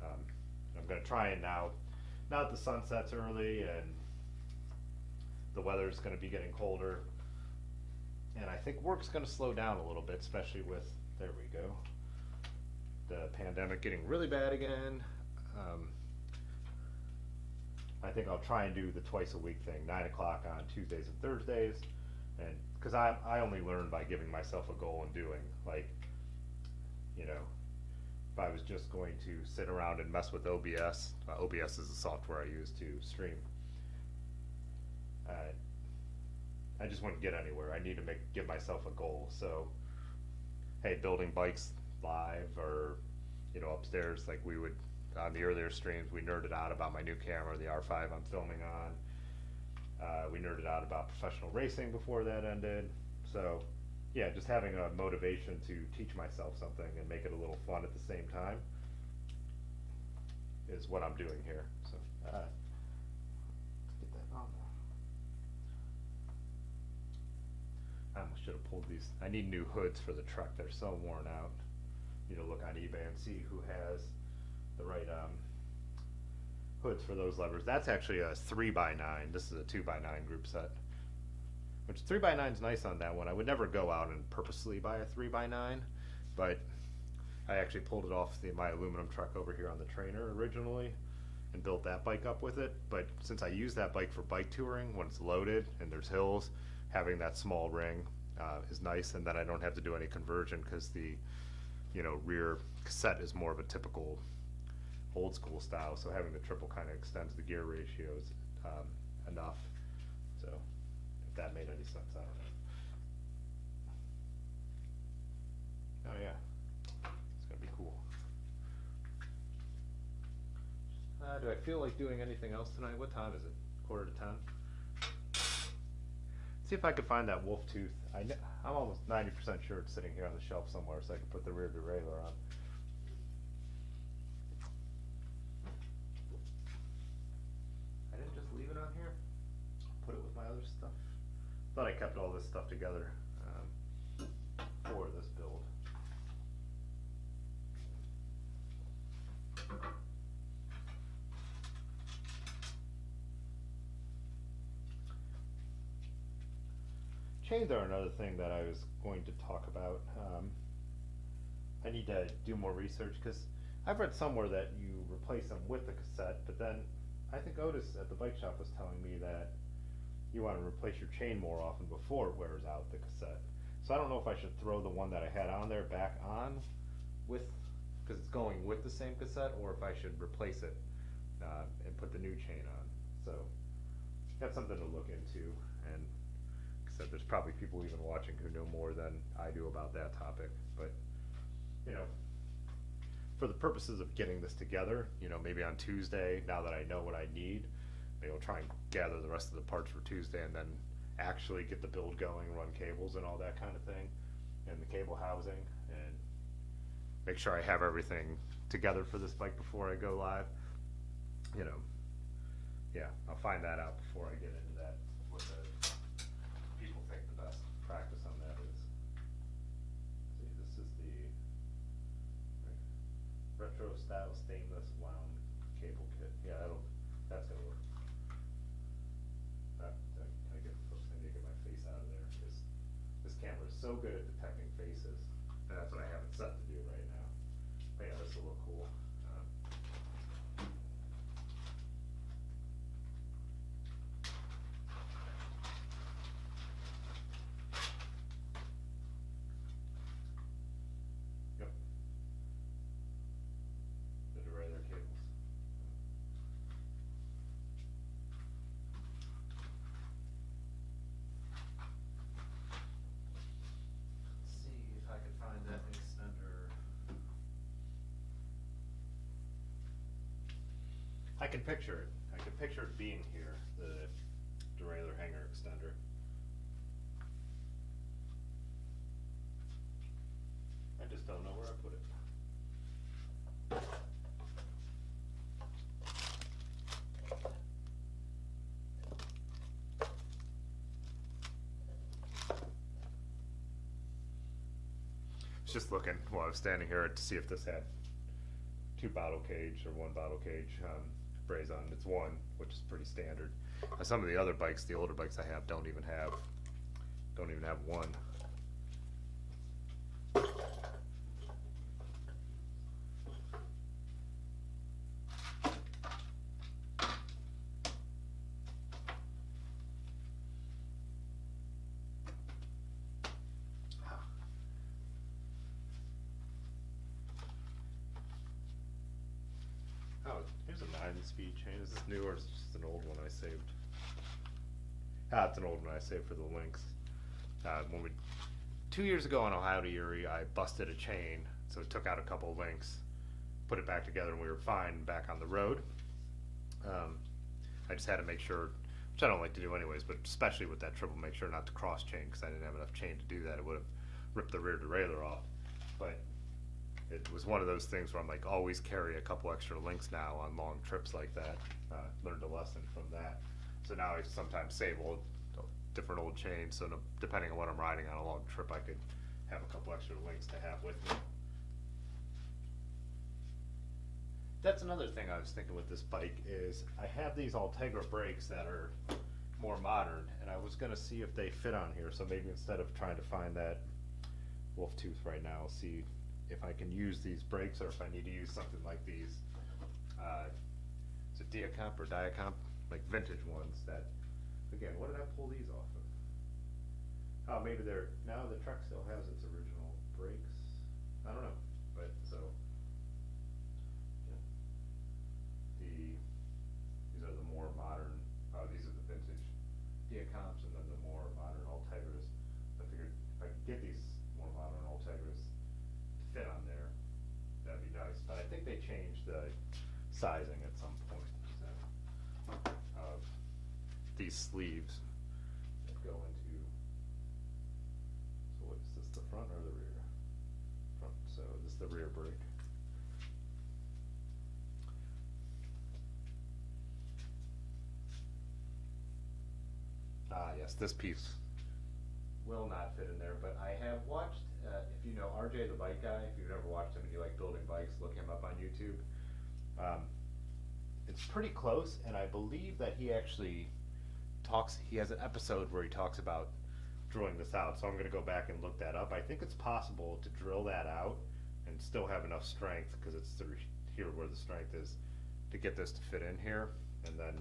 I'm gonna try and now that the sun sets early and the weather's gonna be getting colder, and I think work's gonna slow down a little bit, especially with, there we go, the pandemic getting really bad again. I think I'll try and do the twice a week thing, 9 o'clock on Tuesdays and Thursdays, and because I only learn by giving myself a goal and doing. Like, you know, if I was just going to sit around and mess with OBS, OBS is the software I use to stream. I just wouldn't get anywhere. I need to give myself a goal. So, hey, building bikes live, or upstairs, like we would on the earlier streams, we nerded out about my new camera, the R5 I'm filming on. We nerded out about professional racing before that ended. So, yeah, just having a motivation to teach myself something and make it a little fun at the same time is what I'm doing here. So, let's get that on there. I almost should have pulled these. I need new hoods for the truck. They're so worn out. You know, look on eBay and see who has the right hoods for those levers. That's actually a 3x9. This is a 2x9 group set. Which 3x9 is nice on that one. I would never go out and purposely buy a 3x9, but I actually pulled it off my aluminum truck over here on the trainer originally and built that bike up with it. But since I use that bike for bike touring, when it's loaded and there's hills, having that small ring is nice, and then I don't have to do any conversion because the rear cassette is more of a typical old school style, so having the triple kind of extends the gear ratios enough. So if that made any sense, I don't know. Oh yeah, it's gonna be cool. Do I feel like doing anything else tonight? What time is it? 9:45? See if I could find that wolf tooth. I'm almost 90% sure it's sitting here on the shelf somewhere, so I can put the rear derailleur on. I didn't just leave it on here. Put it with my other stuff. Thought I kept all this stuff together for this build. Chains are another thing that I was going to talk about. I need to do more research because I've read somewhere that you replace them with the cassette, but then I think Otis at the bike shop was telling me that you want to replace your chain more often before it wears out the cassette. So I don't know if I should throw the one that I had on there back on with, because it's going with the same cassette, or if I should replace it and put the new chain on. So that's something to look into. And there's probably people even watching who know more than I do about that topic, but for the purposes of getting this together, maybe on Tuesday, now that I know what I need, maybe I'll try and gather the rest of the parts for Tuesday and then actually get the build going, run cables and all that kind of thing, and the cable housing, and make sure I have everything together for this bike before I go live. Yeah, I'll find that out before I get into that. What people think the best practice on that is. See, this is the retro style stainless wound cable kit. Yeah, that's gonna work. I need to get my face out of there because this camera is so good at detecting faces, and that's what I have it set to do right now. But yeah, this will look cool. Yep. The derailleur cables. Let's see if I can find that extender. I can picture it. I can picture it being here, the derailleur hanger extender. I just don't know where I put it. was just looking while I was standing here to see if this had 2 bottle cage or 1 bottle cage braze on. It's 1, which is pretty standard. Some of the other bikes, the older bikes I have, don't even have 1. Oh, here's a 9-speed chain. Is this new or is this just an old one I saved? Ah, it's an old one I saved for the links. When we 2 years ago on Ohio to Erie, I busted a chain, so it took out a couple links, put it back together, and we were fine back on the road. I just had to make sure, which I don't like to do anyways, but especially with that triple, make sure not to cross chain because I didn't have enough chain to do that. It would have ripped the rear derailleur off. But it was one of those things where I'm like, always carry a couple extra links now on long trips like that. Learned a lesson from that. So now I sometimes save different old chains, so depending on what I'm riding on a long trip, I could have a couple extra links to have with me. That's another thing I was thinking with this bike is I have these Ultegra brakes that are more modern, and I was gonna see if they fit on here. So maybe instead of trying to find that wolf tooth right now, I'll see if I can use these brakes or if I need to use something like these. Is it Diacomp or Diacomp? Like vintage ones that, again, what did I pull these off of? Oh, maybe now the truck still has its original brakes. I don't know, but so. These are the more modern, these are the vintage Diacomps, and then the more modern Ultegras. I figured if I could get these more modern Ultegras to fit on there, that'd be nice. But I think they changed the sizing at some point of these sleeves that go into, so what is this, the front or the rear? Front, so this is the rear brake. Ah, yes, this piece will not fit in there, but I have watched, if you know RJ the Bike Guy, if you've ever watched him and you like building bikes, look him up on YouTube. It's pretty close, and I believe that he actually he has an episode where he talks about drilling this out, so I'm going to go back and look that up. I think it's possible to drill that out and still have enough strength, because it's here where the strength is, to get this to fit in here, and then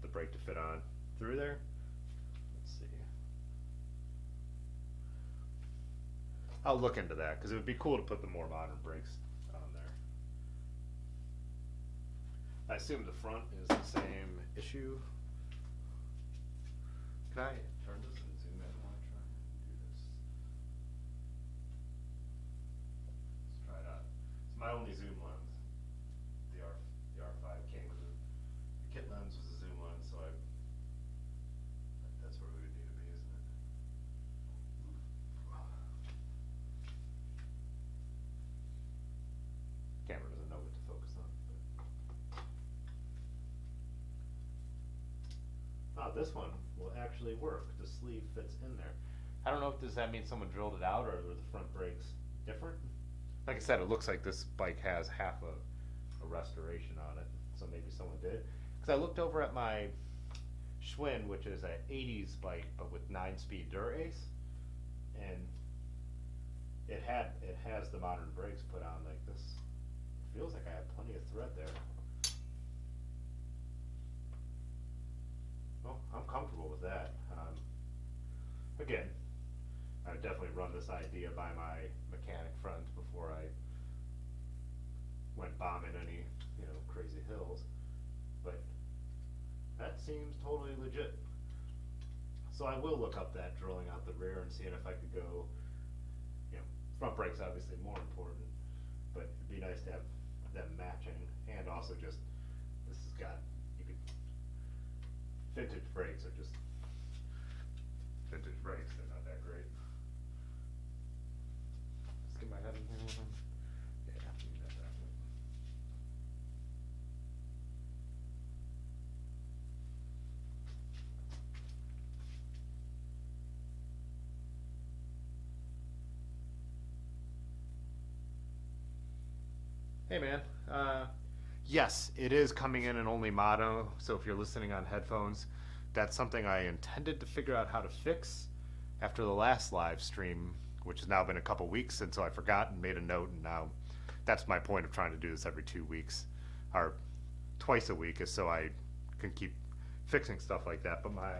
the brake to fit on through there. Let's see. I'll look into that because it would be cool to put the more modern brakes on there. I assume the front is the same issue. Can I turn this and zoom in while I try and do this? Let's try it out. It's my only zoom lens. The R5 came with the kit lens was a zoom lens, so that's where we would need to be, isn't it? Camera doesn't know what to focus on. Oh, this one will actually work. The sleeve fits in there. I don't know if does that mean someone drilled it out or were the front brakes different? Like I said, it looks like this bike has half a restoration on it, so maybe someone did. Because I looked over at my Schwinn, which is an 80s bike, but with 9-speed Dura-Ace, and it has the modern brakes put on like this. Feels like I have plenty of thread there. Well, I'm comfortable with that. Again, I would definitely run this idea by my mechanic friend before I went bombing any, crazy hills. But that seems totally legit. So I will look up that drilling out the rear and seeing if I could go, front brakes obviously more important, but it'd be nice to have them matching, and also just, vintage brakes are just vintage brakes, they're not that great. Just get my head in here with them. Yeah, give me that back. Hey man, yes, it is coming in only mono, so if you're listening on headphones, that's something I intended to figure out how to fix after the last live stream, which has now been a couple weeks, and so I forgot and made a note, and now that's my point of trying to do this every 2 weeks, or twice a week, is so I can keep fixing stuff like that. But my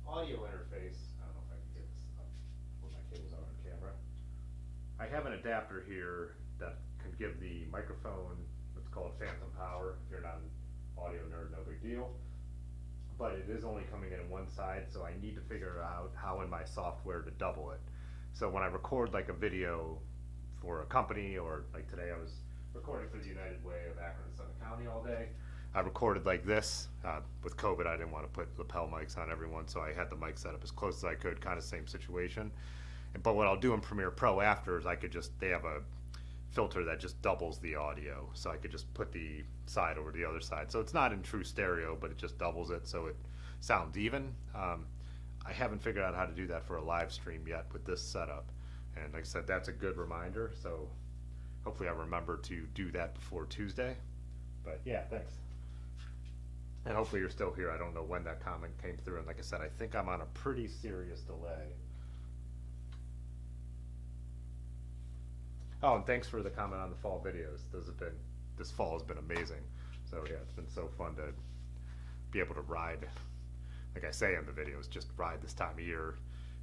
audio interface, I don't know if I can get this up where my cables are on camera. I have an adapter here that can give the microphone what's called phantom power. If you're not an audio nerd, no big deal. But it is only coming in on one side, so I need to figure out how in my software to double it. So when I record like a video for a company, or like today I was recording for the United Way of Akron and Summit County all day, I recorded like this. With COVID, I didn't want to put lapel mics on everyone, so I had the mic set up as close as I could, kind of same situation. But what I'll do in Premiere Pro after is they have a filter that just doubles the audio, so I could just put the side over the other side. So it's not in true stereo, but it just doubles it so it sounds even. I haven't figured out how to do that for a live stream yet with this setup. And like I said, that's a good reminder, so hopefully I remember to do that before Tuesday. But yeah, thanks. And hopefully you're still here. I don't know when that comment came through, and like I said, I think I'm on a pretty serious delay. Oh, and thanks for the comment on the fall videos. This fall has been amazing. So yeah, it's been so fun to be able to ride, like I say in the videos, just ride this time of year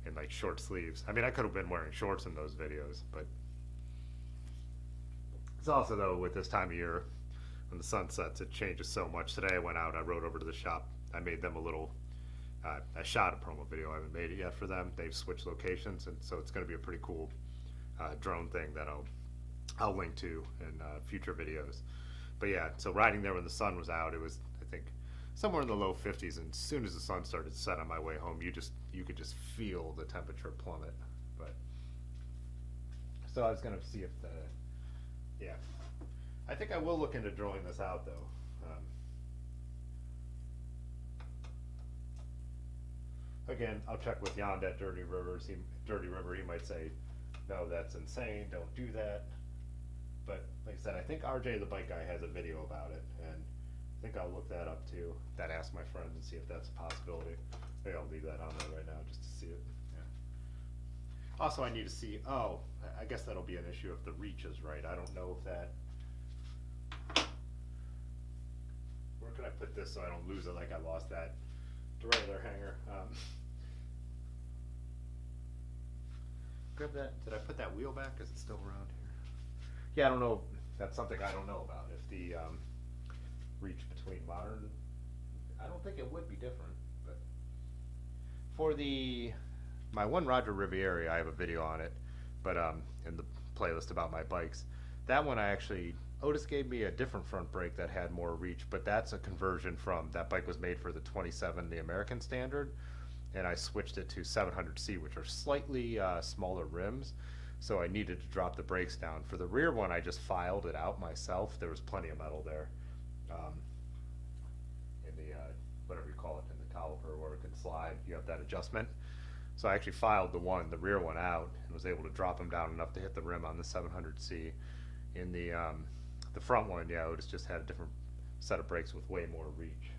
in like short sleeves. I mean, I could have been wearing shorts in those videos, but it's also, though, with this time of year, when the sun sets, it changes so much. Today I went out, I rode over to the shop, I made them a little, I shot a promo video, I haven't made it yet for them. They've switched locations, and so it's going to be a pretty cool drone thing that I'll link to in future videos. But yeah, so riding there when the sun was out, it was, I think, somewhere in the low 50s, and as soon as the sun started to set on my way home, you could just feel the temperature plummet. But so I was gonna see if yeah, I think I will look into drawing this out though. Again, I'll check with Yond at Dirty River. He might say, no, that's insane, don't do that. But like I said, I think RJ the bike guy has a video about it, and I think I'll look that up too. Then ask my friends and see if that's a possibility. Maybe I'll leave that on there right now just to see it. Yeah. Also, I need to see, I guess that'll be an issue if the reach is right. I don't know if that, where can I put this so I don't lose it like I lost that derailleur hanger? Grab that. Did I put that wheel back? Is it still around here? Yeah, I don't know. That's something I don't know about. If the reach between modern, I don't think it would be different. But for my one Roger Riviera, I have a video on it, but in the playlist about my bikes. That one Otis gave me a different front brake that had more reach, but that's a conversion from, that bike was made for the 27, the American standard, and I switched it to 700C, which are slightly smaller rims, so I needed to drop the brakes down. For the rear one, I just filed it out myself. There was plenty of metal there, in the, whatever you call it, in the caliper where it can slide, you have that adjustment. So I actually filed the rear one out, and was able to drop them down enough to hit the rim on the 700C. In the front one, yeah, Otis just had a different set of brakes with way more reach.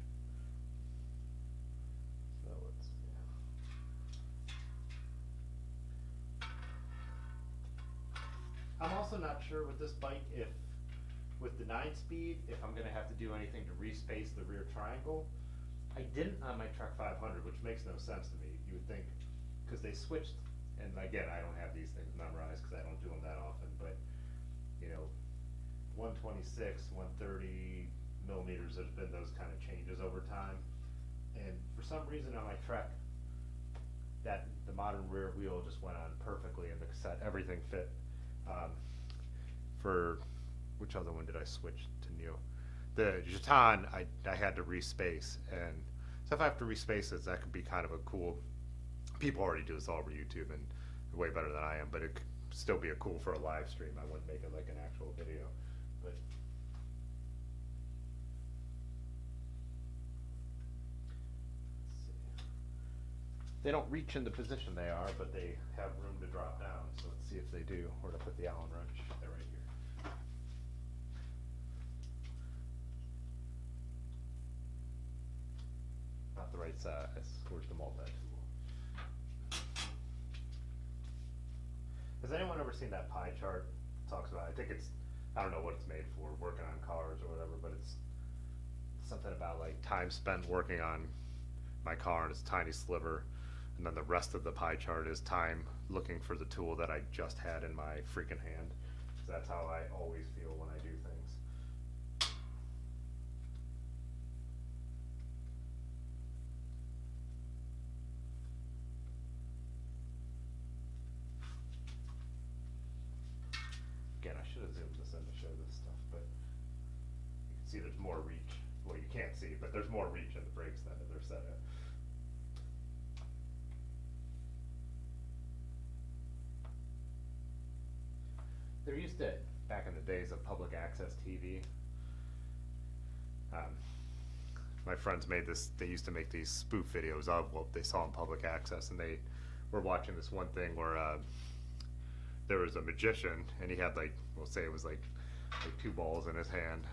So let's, I'm also not sure with this bike if, with the 9-speed, if I'm gonna have to do anything to respace the rear triangle. I didn't on my Trek 500, which makes no sense to me. You would think, because they switched, and again, I don't have these things memorized because I don't do them that often, but you know, 126, 130 millimeters, there's been those kind of changes over time. And for some reason on my Trek, the modern rear wheel just went on perfectly in the cassette, everything fit. For, which other one did I switch to new? The Jeton, I had to respace, and so if I have to respace it, that could be kind of a cool, people already do this all over YouTube and way better than I am, but it could still be cool for a live stream. I wouldn't make it like an actual video, but let's see. They don't reach in the position they are, but they have room to drop down, so let's see if they do, or to put the Allen wrench. They're right here. where's the multi-tool? Has anyone ever seen that pie chart? It talks about, I think it's, I don't know what it's made for, working on cars or whatever, but it's something about like time spent working on my car and it's a tiny sliver, and then the rest of the pie chart is time looking for the tool that I just had in my freaking hand. So that's how I always feel when I do things. Again, I should have zoomed this in to show this stuff, but you can see there's more reach. Well, you can't see, but there's more reach in the brakes than they're set at. There used to, back in the days of public access TV, my friends made this, they used to make these spoof videos of what they saw in public access, and they were watching this one thing where there was a magician, and he had like, we'll say it was like two balls in his hand.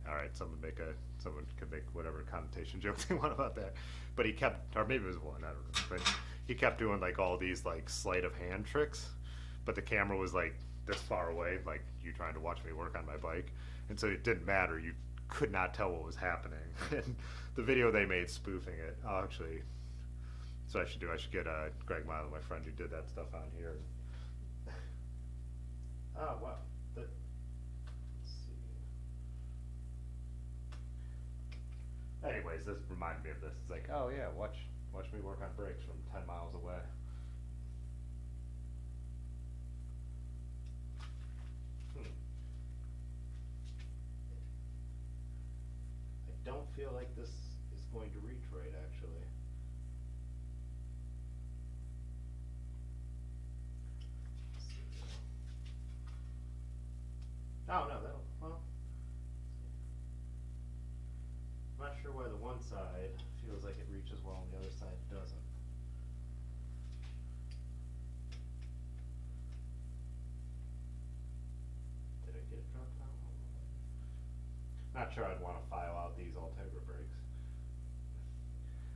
All right, someone could make whatever connotation joke they want about that, but he kept, or maybe it was one, I don't know, but he kept doing like all these like sleight of hand tricks, but the camera was like this far away, like you trying to watch me work on my bike, and so it didn't matter, you could not tell what was happening. And the video they made spoofing it, actually, so I should get Greg Milo, my friend who did that stuff on here. Oh wow, let's see. Anyways, this reminded me of this. It's like, oh yeah, watch me work on brakes from 10 miles away. I don't feel like this is going to reach right, actually. Let's see. Oh no, well, I'm not sure why the one side feels like it reaches well and the other side doesn't. Did I get it dropped out? Not sure I'd want to file out these Ultegra brakes.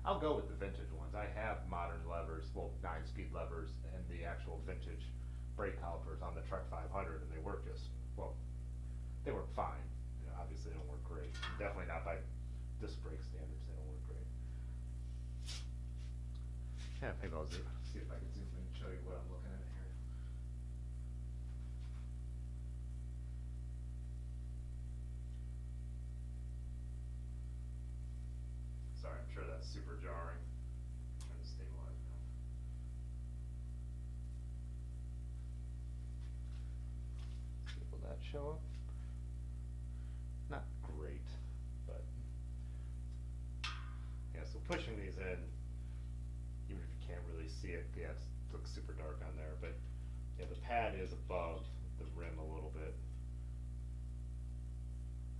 I'll go with the vintage ones. I have modern levers, well, 9-speed levers, and the actual vintage brake calipers on the Trek 500, and they work just, well, they work fine. You know, obviously they don't work great. Definitely not by disc brake standards, they don't work great. Yeah, maybe I'll see if I can zoom in and show you what I'm looking at here. Sorry, I'm sure that's super jarring. I'm trying to stabilize now. Will that show up? Not great, but yeah, so pushing these in, even if you can't really see it, yeah, it looks super dark on there, but yeah, the pad is above the rim a little bit.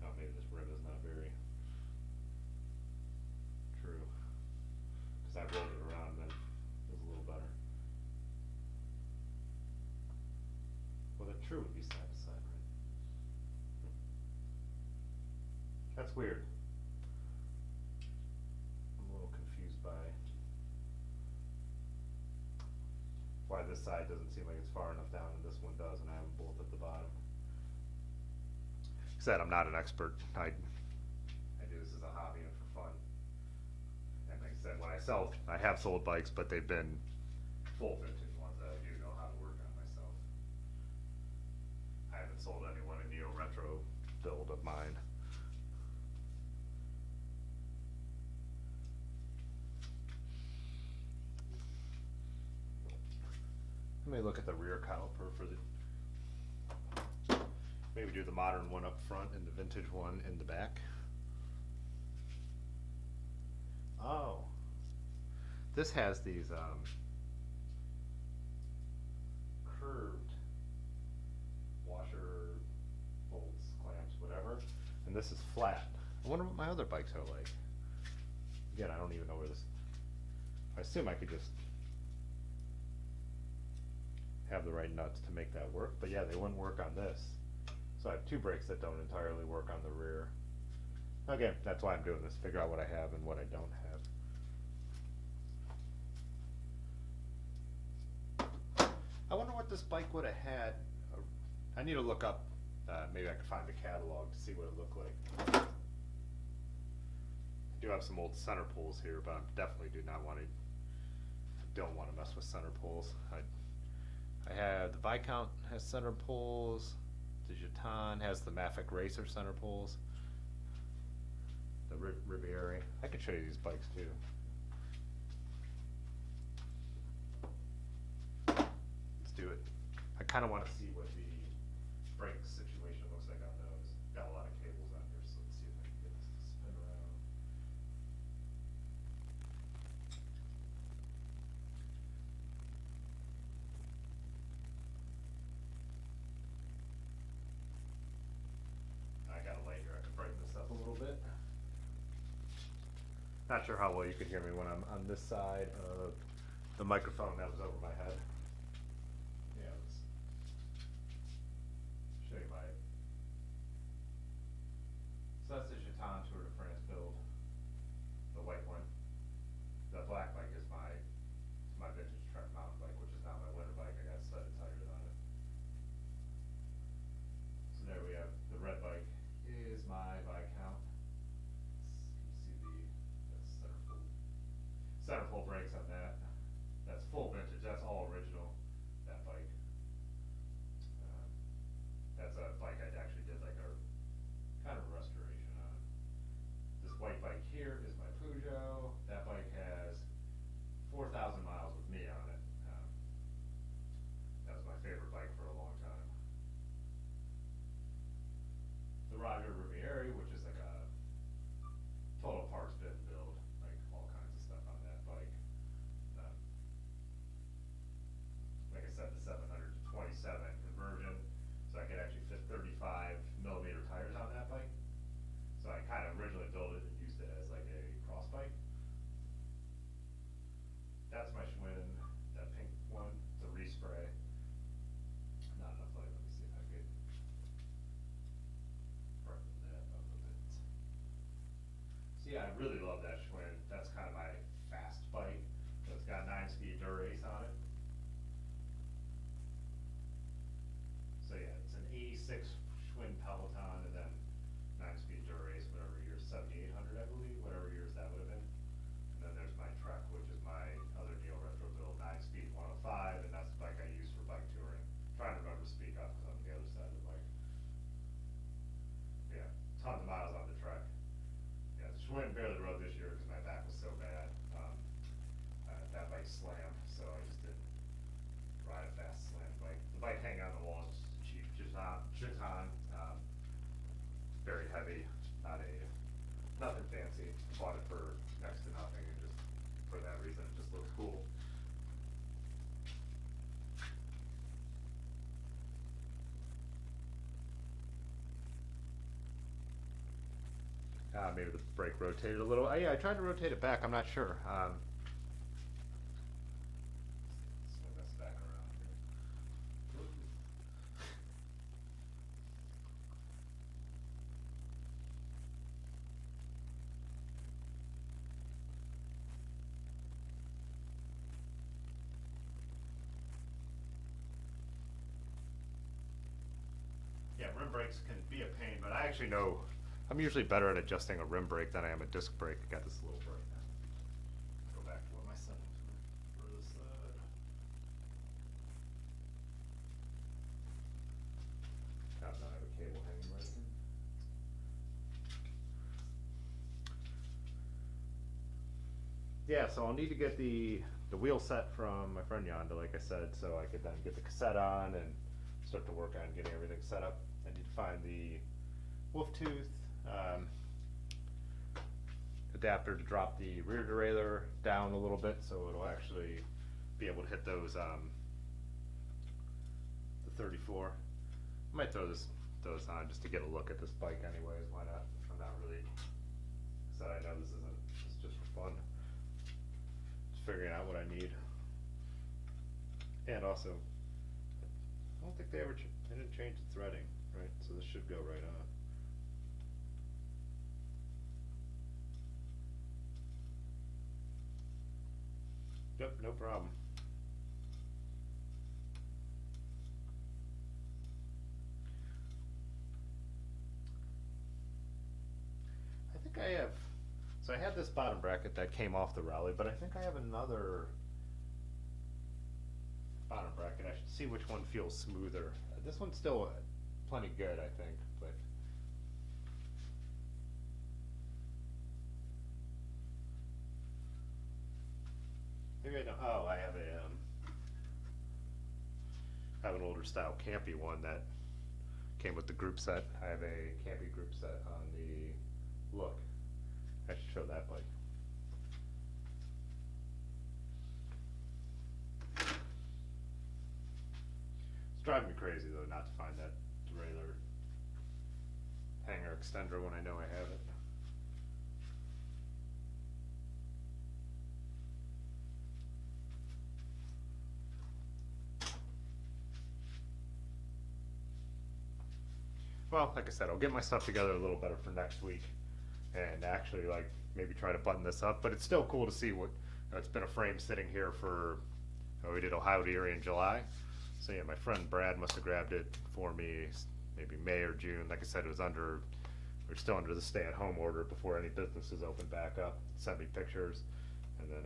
Oh, maybe this rim is not very true, because I rolled it around and then it was a little better. Well, the true would be side to side, right? That's weird. I'm a little confused by why this side doesn't seem like it's far enough down and this one does, and I have them both at the bottom. Like I said, I'm not an expert. I do this as a hobby and for fun. And like I said, when I have sold bikes, but they've been full vintage ones that I do know how to work on myself. I haven't sold anyone a neo retro build of mine. Let me look at the rear caliper for the, maybe do the modern one up front and the vintage one in the back. Oh, this has these curved washer bolts, clamps, whatever, and this is flat. I wonder what my other bikes are like. Again, I don't even know where this, I assume I could just have the right nuts to make that work, but yeah, they wouldn't work on this. So I have two brakes that don't entirely work on the rear. Again, that's why I'm doing this, figure out what I have and what I don't have. I wonder what this bike would have had. I need to look up, maybe I can find the catalog to see what it looked like. I do have some old center pulls here, but I definitely don't want to mess with center pulls. I have the Viscount has center pulls, the Jeton has the Mafic Racer center pulls, the Riviera. I could show you these bikes too. Let's do it. I kind of want to see what the brake situation looks like on those. Got a lot of cables on here, so let's see if I can get this to spin around. I got a light here, I can brighten this up a little bit. Not sure how well you can hear me when I'm on this side of the microphone that was over my head. Yeah, let's show you my. So that's the Jeton Tour de France build, the white one. The black bike is my vintage Trek mountain bike, which is now my winter bike. I got studded tires on it. So there we have the red bike is my Viscount. You can see that's center pull brakes on that. That's full vintage. That's all original. That bike. That's a bike I actually did like a kind of a restoration on. This white bike here is my Peugeot. That bike has 4,000 miles with me on it. That was my favorite bike for a long time. The Roger Riviera, which is like a total parts bin build, like all kinds of stuff on that bike. Like I said, the 700 to 27 conversion, so I could actually fit 35mm tires on that bike. So I kind of originally built it and used it as like a cross bike. That's my Schwinn, that pink one, the respray. Not enough light, let me see if I could brighten that up a bit. So yeah, I really love that Schwinn. That's kind of my fast bike. So it's got 9-speed Dura-Ace on it. So yeah, it's an 86 Schwinn Peloton and then 9-speed Dura-Ace, whatever year, 7800 I believe, whatever years that would have been. And then there's my Trek, which is my other Neo Retro build, 9-speed 105, and that's the bike I use for bike touring. Trying to remember to speak up because I'm on the other side of the bike. Yeah, tons of miles on the Trek. Yeah, the Schwinn barely rode this year because my back was so bad. That bike slammed, so I just didn't ride a fast slam bike. The bike hanging on the wall is just a cheap Jeton. Very heavy, nothing fancy. Bought it for next to nothing, and just for that reason, it just looks cool. Maybe the brake rotated a little. Yeah, I tried to rotate it back. I'm not sure. Swing this back around here. Yeah, rim brakes can be a pain, but I actually know I'm usually better at adjusting a rim brake than I am a disc brake. I got this little brake now. Go back to what my settings were for this side. Now I have a cable hanging right here. Yeah, so I'll need to get the wheel set from my friend Yonda, like I said, so I could then get the cassette on and start to work on getting everything set up. I need to find the wolf tooth adapter to drop the rear derailleur down a little bit so it'll actually be able to hit those the 34. I might throw those on just to get a look at this bike anyways. Why not? I'm not really said I know this is just for fun. Just figuring out what I need. And also I don't think they didn't change the threading, right? So this should go right on. Yep, no problem. I think I have, so I had this bottom bracket that came off the rally, but I think I have another bottom bracket. I should see which one feels smoother. This one's still plenty good, I think, but maybe I don't. Oh, I have an older style campy one that came with the group set. I have a campy group set on the Look. I should show that bike. It's driving me crazy though not to find that derailleur hanger extender when I know I have it. Well, like I said, I'll get my stuff together a little better for next week and actually like maybe try to button this up, but it's still cool to see what, it's been a frame sitting here for, we did Ohio to Erie in July. So yeah, my friend Brad must have grabbed it for me maybe May or June. Like I said, it was we're still under the stay-at-home order before any businesses open back up. Sent me pictures, and then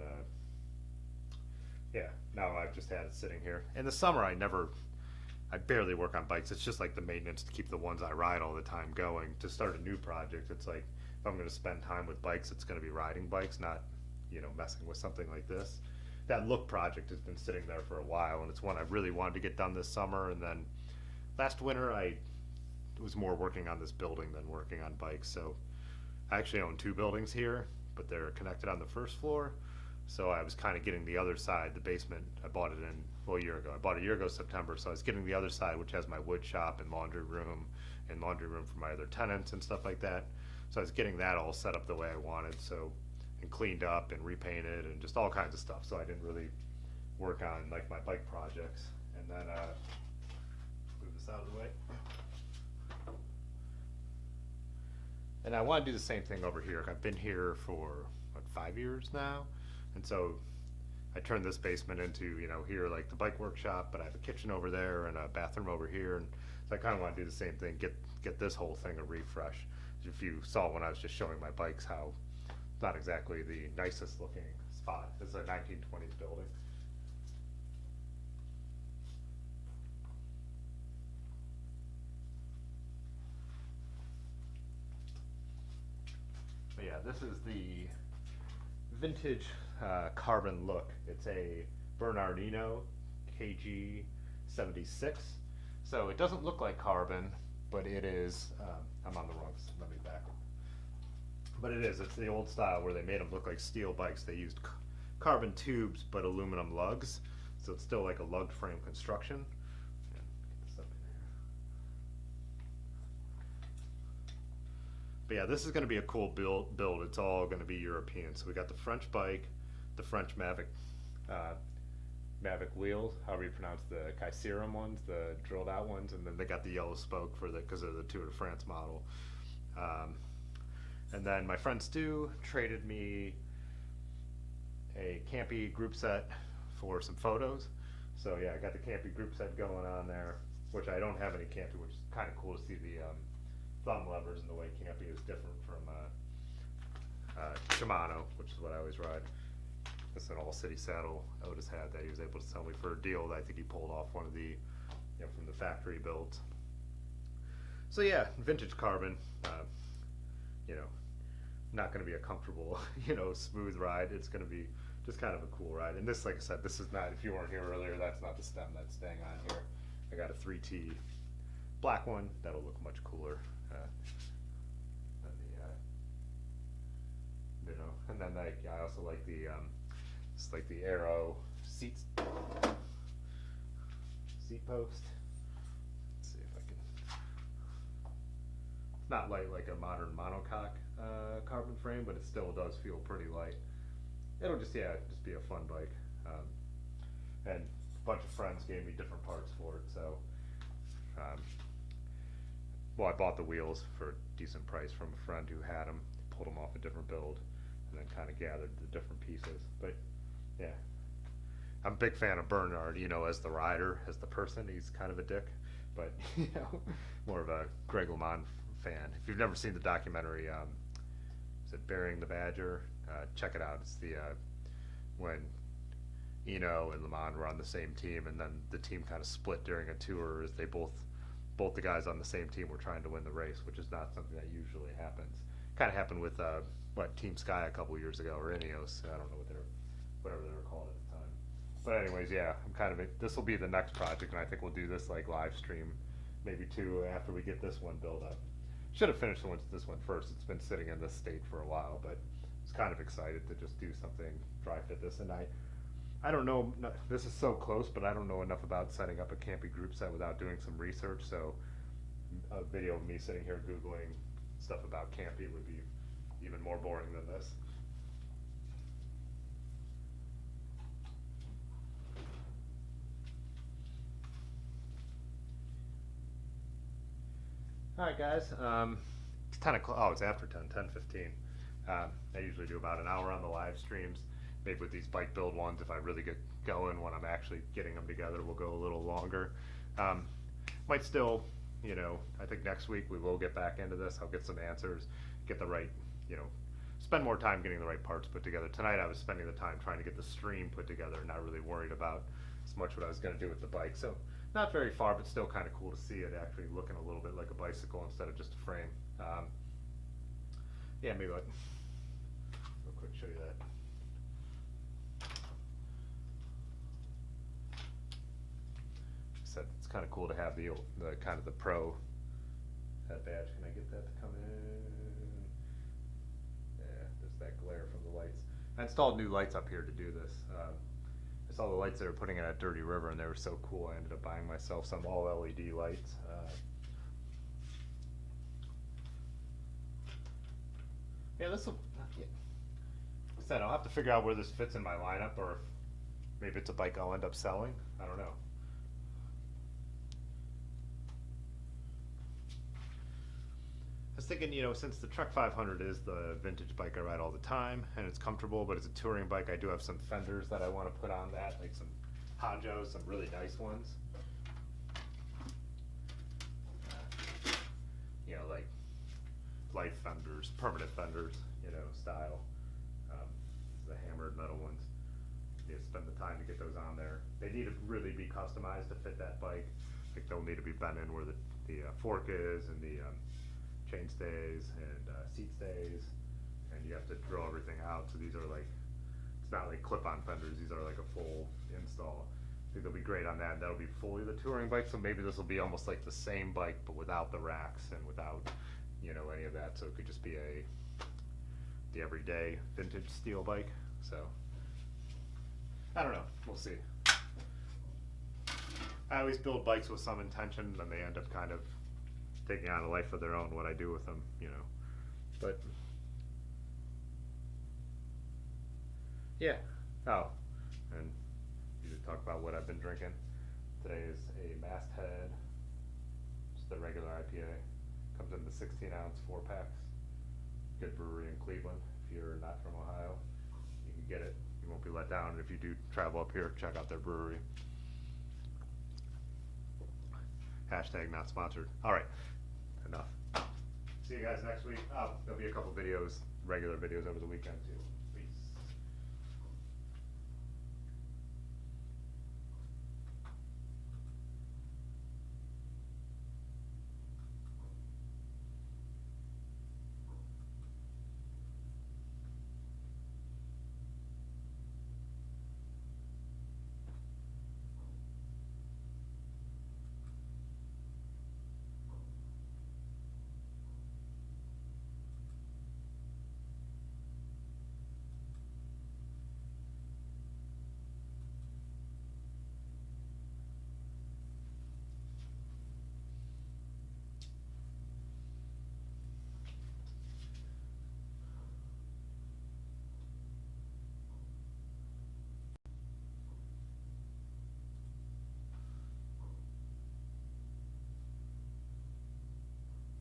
yeah, now I've just had it sitting here. In the summer, I barely work on bikes. It's just like the maintenance to keep the ones I ride all the time going. To start a new project, it's like if I'm going to spend time with bikes, it's going to be riding bikes, not messing with something like this. That Look project has been sitting there for a while, and it's one I really wanted to get done this summer. And then last winter, I was more working on this building than working on bikes. So I actually own two buildings here, but they're connected on the first floor. So I was kind of getting the other side, the basement. I bought it a year ago. I bought it a year ago, September. So I was getting the other side, which has my wood shop and laundry room for my other tenants and stuff like that. So I was getting that all set up the way I wanted. So, and cleaned up and repainted and just all kinds of stuff. So I didn't really work on like my bike projects. And then move this out of the way. And I want to do the same thing over here. I've been here for what, 5 years now, and so I turned this basement into here like the bike workshop, but I have a kitchen over there and a bathroom over here, and so I kind of want to do the same thing. Get this whole thing a refresh. If you saw when I was just showing my bikes, how it's not exactly the nicest looking spot. It's a 1920s building. But yeah, this is the vintage carbon Look. It's a Bernardino KG 76. So it doesn't look like carbon, but it is, I'm on the wrong, let me back. But it is, it's the old style where they made them look like steel bikes. They used carbon tubes, but aluminum lugs. So it's still like a lugged frame construction. Get this up in here. But yeah, this is going to be a cool build. It's all going to be European. So we got the French bike, the French Mavic wheels, however you pronounce the Caesirum ones, the drilled out ones, and then they got the yellow spoke because of the Tour de France model. And then my friend Stu traded me a campy group set for some photos. So yeah, I got the campy group set going on there, which I don't have any campy, which is kind of cool to see the thumb levers and the way campy is different from Shimano, which is what I always ride. It's an all-city saddle Otis had that he was able to sell me for a deal that I think he pulled off one of the, from the factory builds. So yeah, vintage carbon, not going to be a comfortable, smooth ride. It's going to be just kind of a cool ride. And this, like I said, this is not, if you weren't here earlier, that's not the stem that's staying on here. I got a 3T black one that'll look much cooler than the, and then I also like the, it's like the Aero seat post. Let's see if I can. It's not light like a modern monocoque carbon frame, but it still does feel pretty light. It'll just be a fun bike. And a bunch of friends gave me different parts for it, so well, I bought the wheels for a decent price from a friend who had them, pulled them off a different build, and then kind of gathered the different pieces. But yeah, I'm a big fan of Bernard, you know, as the rider, as the person. He's kind of a dick, but you know, more of a Greg LeMond fan. If you've never seen the documentary, is it Burying the Badger? Check it out. It's the when Eno and LeMond were on the same team, and then the team kind of split during a tour as they both the guys on the same team were trying to win the race, which is not something that usually happens. Kind of happened with Team Sky a couple years ago, or Ineos. I don't know whatever they were called at the time. But anyways, yeah, I'm kind of this will be the next project, and I think we'll do this like live stream, maybe two after we get this one built up. Should have finished this one first. It's been sitting in this state for a while, but I was kind of excited to just do something dry fit this, and I don't know, this is so close, but I don't know enough about setting up a campy group set without doing some research, so a video of me sitting here Googling stuff about campy would be even more boring than this. Alright guys, it's 10 o'clock, oh it's after 10:15. I usually do about an hour on the live streams. Maybe with these bike build ones, if I really get going when I'm actually getting them together, we'll go a little longer. Might still, you know, I think next week we will get back into this. I'll get some answers, get the right, you know, spend more time getting the right parts put together. Tonight I was spending the time trying to get the stream put together, not really worried about as much what I was going to do with the bike. So not very far, but still kind of cool to see it actually looking a little bit like a bicycle instead of just a frame. Yeah, maybe like, real quick show you that. Said it's kind of cool to have the kind of the pro head badge. Can I get that to come in? Yeah, there's that glare from the lights. I installed new lights up here to do this. I saw the lights they were putting in at Dirty River, and they were so cool. I ended up buying myself some all LED lights. Yeah, this will. Yeah. Like I said, I'll have to figure out where this fits in my lineup, or if maybe it's a bike I'll end up selling. I don't know. I was thinking, you know, since the Trek 500 is the vintage bike I ride all the time, and it's comfortable, but it's a touring bike, I do have some fenders that I want to put on that, like some Honjos, some really nice ones. You know, like light fenders, permanent fenders, you know, style. The hammered metal ones. You spend the time to get those on there. They need to really be customized to fit that bike. Like they'll need to be bent in where the fork is, and the chain stays and seat stays, and you have to drill everything out. So these are like, it's not like clip-on fenders, these are like a full install. I think they'll be great on that. That'll be fully the touring bike, so maybe this will be almost like the same bike but without the racks and without, you know, any of that. So it could just be the everyday vintage steel bike. So I don't know, we'll see. I always build bikes with some intention, and they end up kind of taking on a life of their own, what I do with them, you know. But yeah. Oh, and you should talk about what I've been drinking. Today is a Masthead, just the regular IPA. Comes in the 16-ounce 4-packs. Good brewery in Cleveland. If you're not from Ohio, you can get it. You won't be let down. And if you do travel up here, check out their brewery. Hashtag not sponsored. All right, enough. See you guys next week. Oh, there'll be a couple videos, regular videos over the weekend too.